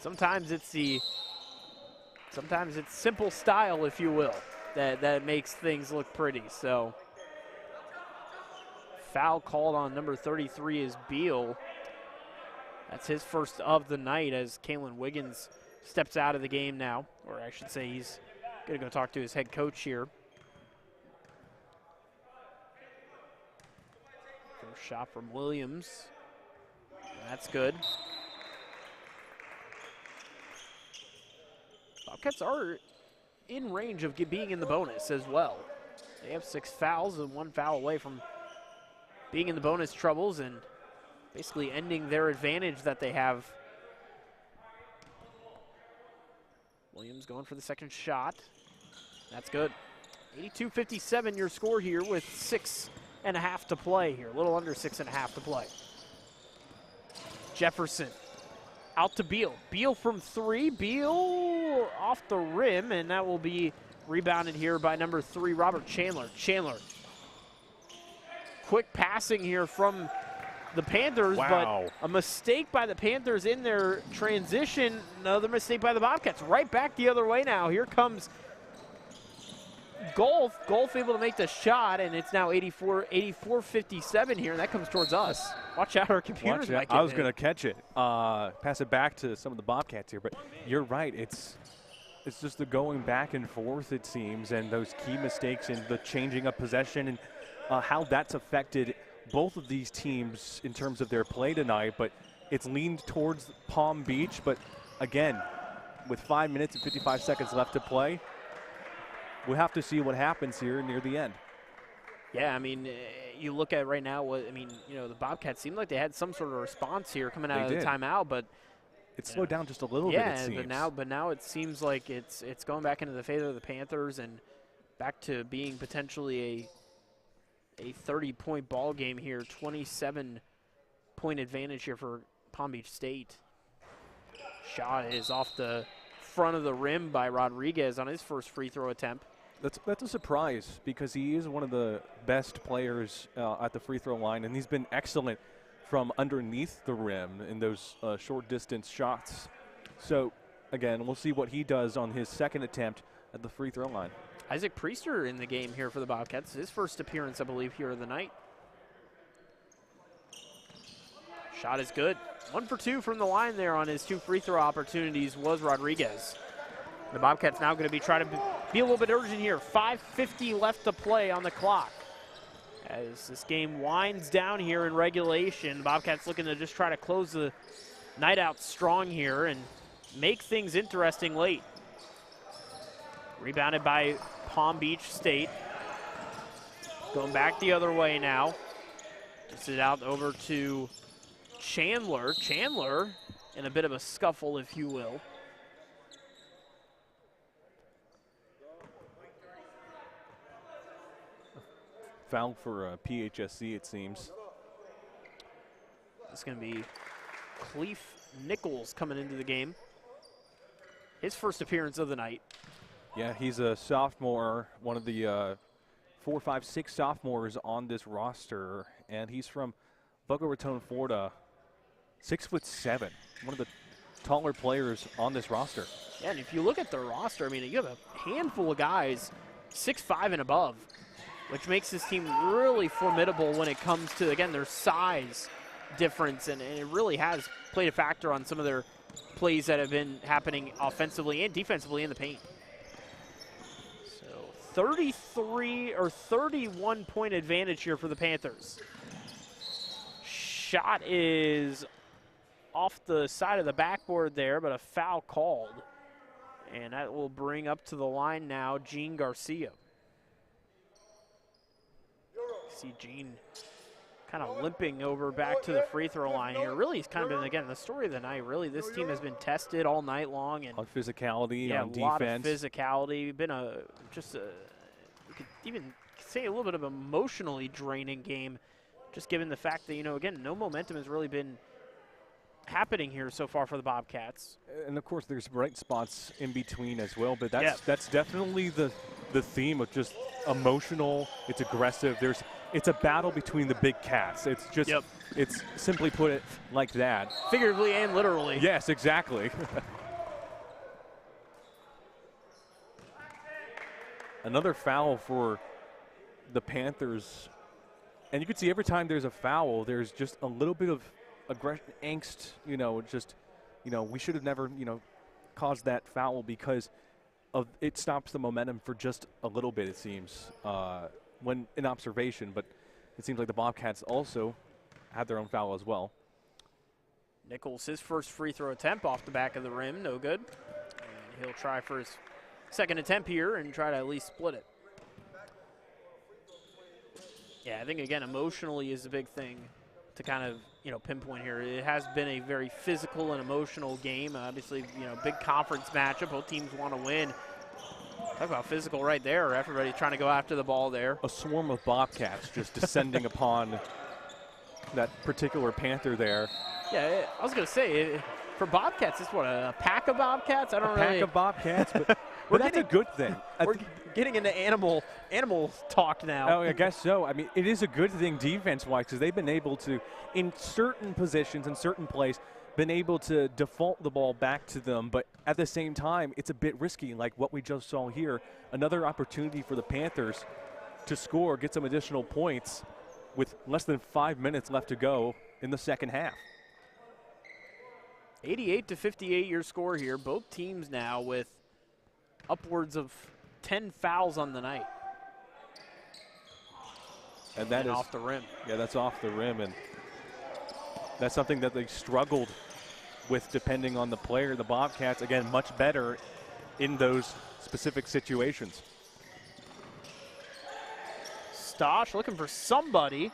C: Sometimes it's simple style, if you will, that makes things look pretty. So foul called on number 33 is Beal. That's his first of the night as Kalen Wiggins steps out of the game now, or I should say he's going to go talk to his head coach here. First shot from Williams. That's good. Bobcats are in range of being in the bonus as well. They have 6 fouls and 1 foul away from being in the bonus troubles and basically ending their advantage that they have. Williams going for the second shot. That's good. 82-57 your score here with 6.5 to play here. A little under 6.5 to play. Jefferson out to Beal. Beal from 3. Beal off the rim, and that will be rebounded here by number 3, Robert Chandler. Chandler. Quick passing here from the Panthers, but a mistake by the Panthers in their transition. Another mistake by the Bobcats. Right back the other way now. Here comes Golf. Golf able to make the shot, and it's now 84-57 here, and that comes towards us. Watch out, our computers might get
B: I was going to catch it. Pass it back to some of the Bobcats here, but you're right. It's just the going back and forth, it seems, and those key mistakes and the changing of possession and how that's affected both of these teams in terms of their play tonight. But it's leaned towards Palm Beach, but again, with 5 minutes and 55 seconds left to play, we'll have to see what happens here near the end.
C: Yeah, I mean, you look at right now, the Bobcats seemed like they had some sort of response here coming out of the timeout, but
B: it slowed down just a little bit, it seems.
C: but now it seems like it's going back into the favor of the Panthers and back to being potentially a 30-point ball game here, 27-point advantage here for Palm Beach State. Shot is off the front of the rim by Rodriguez on his first free throw attempt.
B: That's a surprise because he is one of the best players at the free throw line, and he's been excellent from underneath the rim in those short distance shots. So, again, we'll see what he does on his second attempt at the free throw line.
C: Isaac Priester in the game here for the Bobcats. His first appearance, I believe, here of the night. Shot is good. 1 for 2 from the line there on his 2 free throw opportunities was Rodriguez. The Bobcats now going to be trying to be a little bit urgent here. 5:50 left to play on the clock. As this game winds down here in regulation, the Bobcats looking to just try to close the night out strong here and make things interesting late. Rebounded by Palm Beach State. Going back the other way now. Gets it out over to Chandler. Chandler in a bit of a scuffle, if you will.
B: Foul for PHSC, it seems.
C: It's going to be Cleef Nichols coming into the game. His first appearance of the night.
B: Yeah, he's a sophomore, one of the 4, 5, 6 sophomores on this roster, and he's from Boca Raton, Florida. 6'7", one of the taller players on this roster.
C: Yeah, and if you look at the roster, I mean, you have a handful of guys 6'5" and above, which makes this team really formidable when it comes to, again, their size difference, and it really has played a factor on some of their plays that have been happening offensively and defensively in the paint. So 33 or 31-point advantage here for the Panthers. Shot is off the side of the backboard there, but a foul called. And that will bring up to the line now Gene Garcia. See Gene kind of limping over back to the free throw line here. Really, it's kind of been, again, the story of the night. Really, this team has been tested all night long. And
B: on physicality,
C: yeah,
B: on defense.
C: a lot of physicality. Been you could even say a little bit of an emotionally draining game, just given the fact that, again, no momentum has really been happening here so far for the Bobcats.
B: And, of course, there's bright spots in between as well, but that's definitely the theme of just emotional, it's aggressive. It's a battle between the big cats. It's just, it's simply put it like that.
C: Figuratively and literally.
B: Yes, exactly. Another foul for the Panthers. And you can see every time there's a foul, there's just a little bit of aggression, angst, we should have never, caused that foul because of it stops the momentum for just a little bit, it seems, when in observation. But it seems like the Bobcats also had their own foul as well.
C: Nichols, his first free throw attempt off the back of the rim, no good. And he'll try for his second attempt here and try to at least split it. Yeah, I think, again, emotionally is a big thing to kind of, pinpoint here. It has been a very physical and emotional game. Obviously, big conference matchup. Both teams want to win. Talk about physical right there. Everybody trying to go after the ball there.
B: A swarm of Bobcats just descending upon that particular Panther there.
C: Yeah, I was going to say, for Bobcats, it's what, a pack of Bobcats? I don't know.
B: A pack of Bobcats, but that's a good thing.
C: We're getting into animal talk now.
B: Oh, I guess so. I mean, it is a good thing defense-wise because they've been able to, in certain positions, in certain plays, been able to default the ball back to them. But at the same time, it's a bit risky, like what we just saw here. Another opportunity for the Panthers to score, get some additional points with less than 5 minutes left to go in the second half.
C: 88-58 your score here. Both teams now with upwards of 10 fouls on the night.
B: And that is
C: off the rim.
B: Yeah, that's off the rim, and that's something that they struggled with depending on the player. The Bobcats, again, much better in those specific situations.
C: Stosh looking for somebody.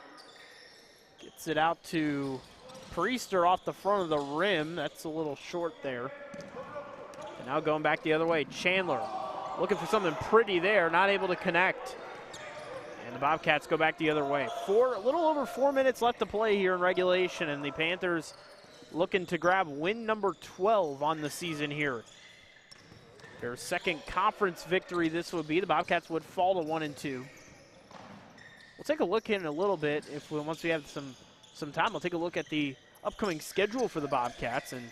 C: Gets it out to Priester off the front of the rim. That's a little short there. And now going back the other way, Chandler looking for something pretty there, not able to connect. And the Bobcats go back the other way. A little over 4 minutes left to play here in regulation, and the Panthers looking to grab win number 12 on the season here. Their second conference victory this would be. The Bobcats would fall to 1-2. We'll take a look in a little bit once we have some time. We'll take a look at the upcoming schedule for the Bobcats and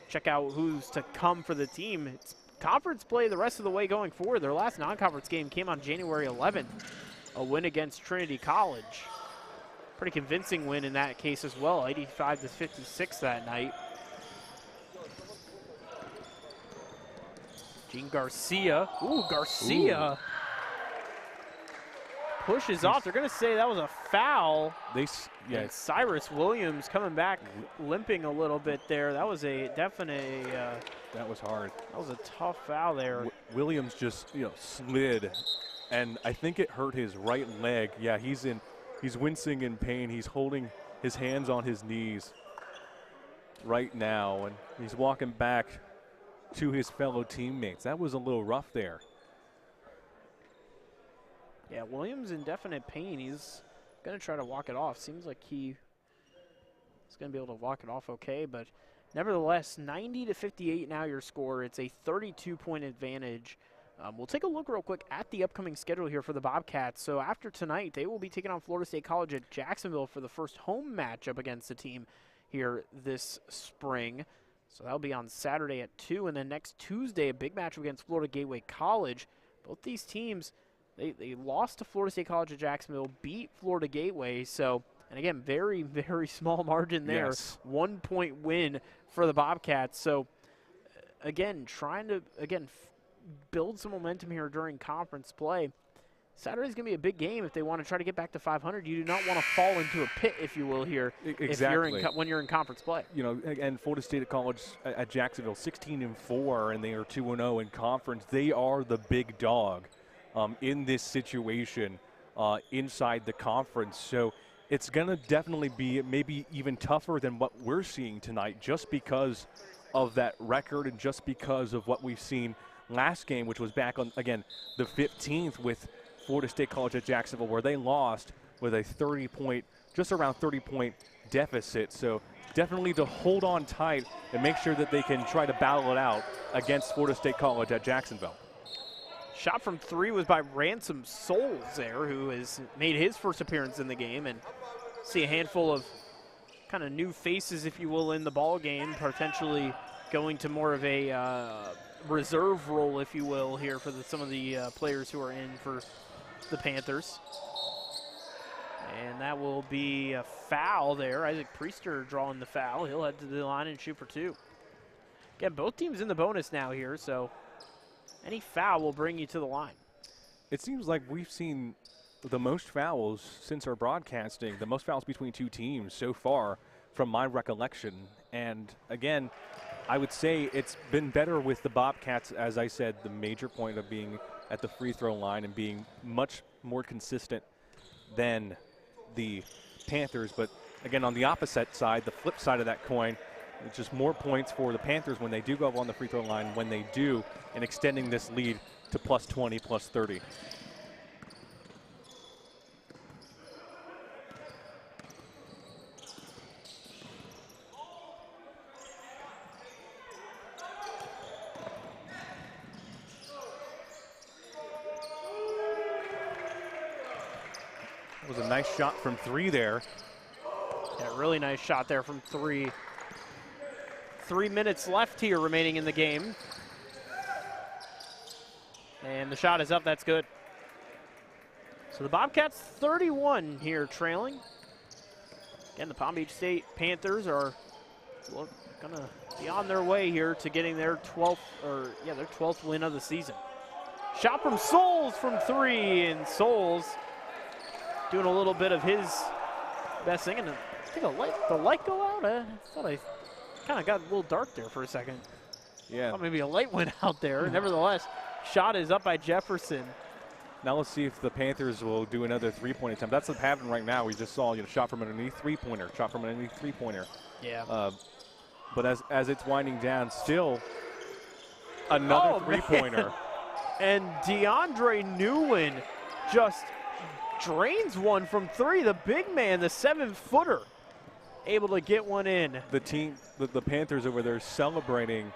C: check out who's to come for the team. It's conference play the rest of the way going forward. Their last non-conference game came on January 11th, a win against Trinity College. Pretty convincing win in that case as well, 85-56 that night. Gene Garcia. Ooh, Garcia. Ooh. Pushes off. They're going to say that was a foul. And Cyrus Williams coming back limping a little bit there. That was a definite.
B: That was hard.
C: That was a tough foul there.
B: Williams just slid, and I think it hurt his right leg. Yeah, he's wincing in pain. He's holding his hands on his knees right now, and he's walking back to his fellow teammates. That was a little rough there.
C: Yeah, Williams in definite pain. He's going to try to walk it off. Seems like he's going to be able to walk it off okay, but nevertheless, 90-58 now your score. It's a 32-point advantage. We'll take a look real quick at the upcoming schedule here for the Bobcats. So after tonight, they will be taking on Florida State College at Jacksonville for the first home matchup against the team here this spring. So that'll be on Saturday at 2, and then next Tuesday, a big match against Florida Gateway College. Both these teams, they lost to Florida State College at Jacksonville, beat Florida Gateway. So, and again, very, very small margin there.
B: Yes.
C: 1 point win for the Bobcats. So, again, trying to, build some momentum here during conference play. Saturday's going to be a big game if they want to try to get back to 500. You do not want to fall into a pit, if you will, here.
B: Exactly.
C: When you're in conference play.
B: And Florida State College at Jacksonville, 16-4, and they are 2-0 in conference. They are the big dog in this situation inside the conference. So it's going to definitely be maybe even tougher than what we're seeing tonight, just because of that record and just because of what we've seen last game, which was back on, again, the 15th with Florida State College at Jacksonville, where they lost with a just around 30-point deficit. So definitely to hold on tight and make sure that they can try to battle it out against Florida State College at Jacksonville.
C: Shot from 3 was by Ransom Souls there, who has made his first appearance in the game, and see a handful of kind of new faces, if you will, in the ball game, potentially going to more of a reserve role, if you will, here for some of the players who are in for the Panthers. And that will be a foul there. Isaac Priester drawing the foul. He'll head to the line and shoot for 2. Again, both teams in the bonus now here, so any foul will bring you to the line.
B: It seems like we've seen the most fouls since our broadcasting, the most fouls between two teams so far from my recollection. And again, I would say it's been better with the Bobcats, as I said, the major point of being at the free throw line and being much more consistent than the Panthers. But again, on the opposite side, the flip side of that coin, it's just more points for the Panthers when they do go on the free throw line, when they do, and extending this lead to +20, +30. It was a nice shot from 3 there.
C: Yeah, really nice shot there from 3. 3 minutes left here remaining in the game. And the shot is up, that's good. So the Bobcats 31 here trailing. Again, the Palm Beach State Panthers are gonna be on their way here to getting their 12th win of the season. Shot from Souls from 3, and Souls doing a little bit of his best thing. And I think the light go out. I thought I Kind of got a little dark there for a second.
B: Yeah.
C: Thought maybe a light went out there. Nevertheless, shot is up by Jefferson.
B: Now let's see if the Panthers will do another three-point attempt. That's what's happening right now. We just saw, shot from underneath three-pointer, shot from underneath three-pointer.
C: Yeah.
B: But as it's winding down, still another three-pointer.
C: And DeAndre Newland just drains one from three. The big man, the 7-footer, able to get one in.
B: The Panthers over there celebrating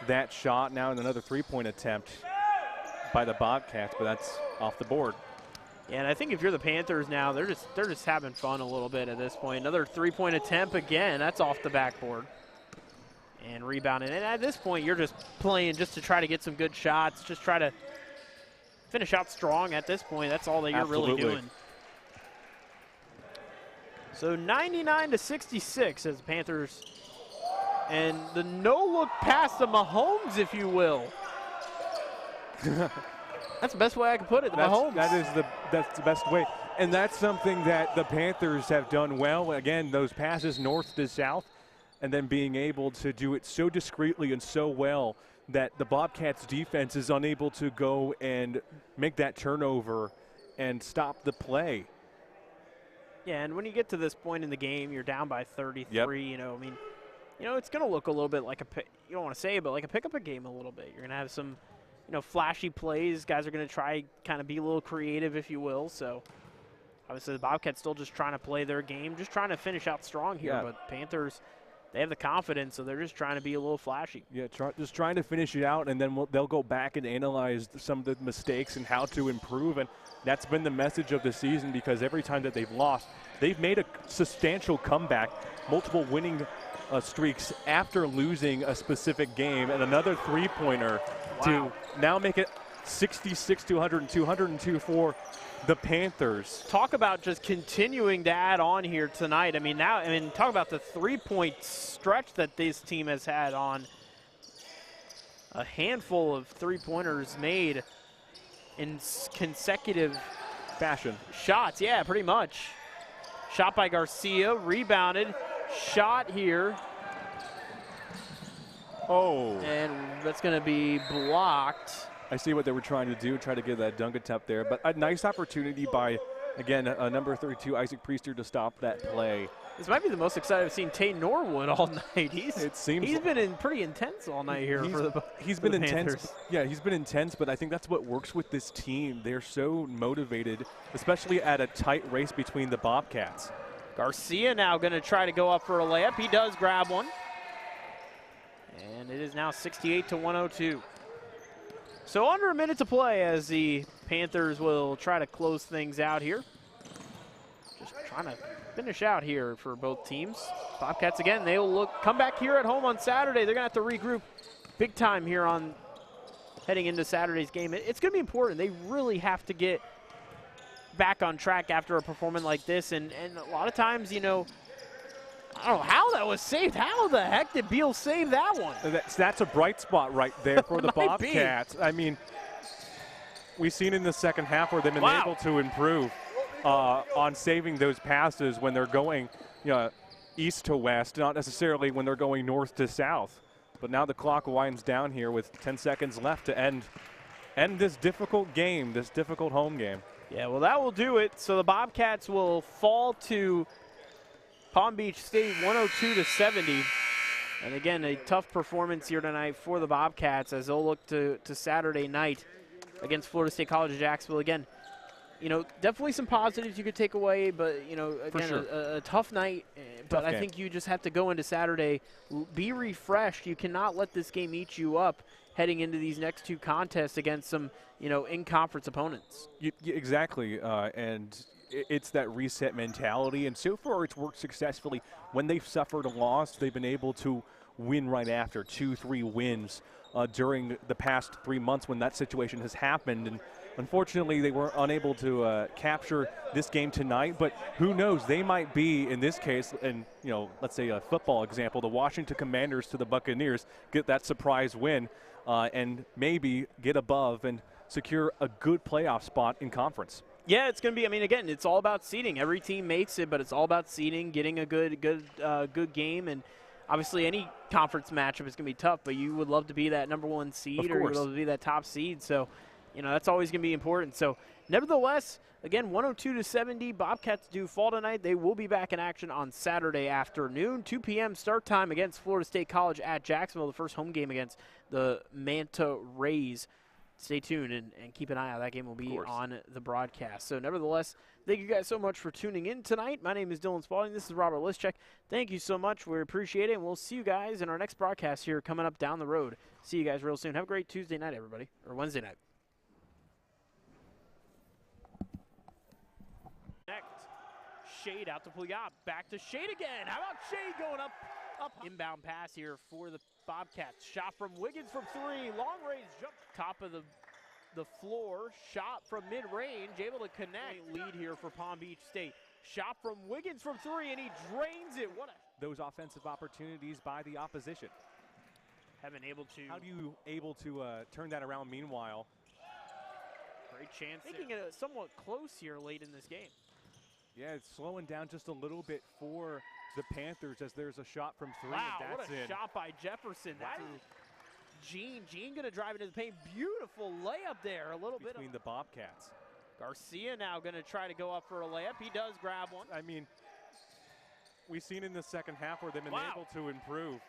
B: that shot. Now in another three-point attempt by the Bobcats, but that's off the board.
C: Yeah, and I think if you're the Panthers now, they're just having fun a little bit at this point. Another three-point attempt again. That's off the backboard. And rebounding. And at this point, you're just playing just to try to get some good shots, just try to finish out strong at this point. That's all that you're really doing. So 99-66 as the Panthers. And the no-look pass to Mahomes, if you will. That's the best way I can put it, Mahomes.
B: That's the best way. And that's something that the Panthers have done well. Again, those passes north to south, and then being able to do it so discreetly and so well that the Bobcats defense is unable to go and make that turnover and stop the play.
C: Yeah, and when you get to this point in the game, you're down by 33.
B: Yep.
C: It's going to look a little bit like you don't want to say it, but like a pick-up game a little bit. You're going to have some, flashy plays. Guys are going to try kind of be a little creative, if you will. So obviously the Bobcats still just trying to play their game, just trying to finish out strong here. Yeah. But Panthers, they have the confidence, so they're just trying to be a little flashy.
B: Yeah, just trying to finish it out, and then they'll go back and analyze some of the mistakes and how to improve. And that's been the message of the season, because every time that they've lost, they've made a substantial comeback, multiple winning streaks after losing a specific game, and another three-pointer to now make it 66-102, 102 the Panthers.
C: Talk about just continuing to add on here tonight. Talk about the three-point stretch that this team has had on. A handful of three-pointers made in consecutive
B: fashion.
C: Shots, yeah, pretty much. Shot by Garcia, rebounded, shot here.
B: Oh.
C: And that's going to be blocked.
B: I see what they were trying to do, try to get that dunk attempt there. But a nice opportunity by, again, a number 32, Isaac Priester, to stop that play.
C: This might be the most excited I've seen Tate Norwood all night. He's been pretty intense all night here for the
B: He's been intense.
C: Panthers.
B: Yeah, he's been intense, but I think that's what works with this team. They're so motivated, especially at a tight race between the Bobcats.
C: Garcia now going to try to go up for a layup. He does grab one. And it is now 68-102. So under a minute to play as the Panthers will try to close things out here. Just trying to finish out here for both teams. Bobcats, again, they will come back here at home on Saturday. They're going to have to regroup big time here on heading into Saturday's game. It's going to be important. They really have to get back on track after a performance like this. And a lot of times, I don't know how that was saved. How the heck did Beal save that one?
B: That's a bright spot right there for the Bobcats. I mean, we've seen in the second half where they've been able to improve on saving those passes when they're going east to west, not necessarily when they're going north to south. But now the clock winds down here with 10 seconds left to end this difficult game, this difficult home game.
C: Yeah, well, that will do it. So the Bobcats will fall to Palm Beach State 102-70. And again, a tough performance here tonight for the Bobcats as they'll look to Saturday night against Florida State College of Jacksonville. Again, definitely some positives you could take away, but, again,
B: sure.
C: a tough night. But
B: I
C: think you just have to go into Saturday, be refreshed. You cannot let this game eat you up heading into these next two contests against some, in-conference opponents.
B: Exactly, and it's that reset mentality, and so far it's worked successfully. When they've suffered a loss, they've been able to win right after, 2-3 wins during the past 3 months when that situation has happened. And unfortunately, they were unable to capture this game tonight, but who knows, they might be, in this case, and let's say a football example, the Washington Commanders to the Buccaneers, get that surprise win and maybe get above and secure a good playoff spot in conference.
C: Yeah, it's going to be, again, it's all about seeding. Every team makes it, but it's all about seeding, getting a good game. And obviously any conference matchup is going to be tough, but you would love to be that number 1 seed, or you would love to be that top seed. So, you know, that's always going to be important. So, nevertheless, again, 102-70, Bobcats do fall tonight. They will be back in action on Saturday afternoon, 2 p.m. start time against Florida State College at Jacksonville, the first home game against the Manta Rays. Stay tuned and keep an eye out. That game will be on the broadcast. So, nevertheless, thank you guys so much for tuning in tonight. My name is Dylan Spalding. This is Robert Lischek. Thank you so much. We appreciate it, and we'll see you guys in our next broadcast here coming up down the road. See you guys real soon. Have a great Tuesday night, everybody, or Wednesday night. Next, Shade out to Puyat. Back to Shade again. How about Shade going up? Inbound pass here for the Bobcats. Shot from Wiggins from 3. Long range jump. Top of the floor. Shot from mid-range. Able to connect. Lead here for Palm Beach State. Shot from Wiggins from 3, and he drains it. What a...
B: Those offensive opportunities by the opposition.
C: Haven't able to...
B: How do you able to turn that around meanwhile?
C: Great chance. Making it somewhat close here late in this game.
B: Yeah, it's slowing down just a little bit for the Panthers as there's a shot from 3.
C: Wow,
B: and that's
C: what a shot by Jefferson. That is Gene going to drive into the paint. Beautiful layup there. A little bit
B: between the Bobcats.
C: Garcia now going to try to go up for a layup. He does grab one.
B: I mean, we've seen in the second half where they've been able to improve.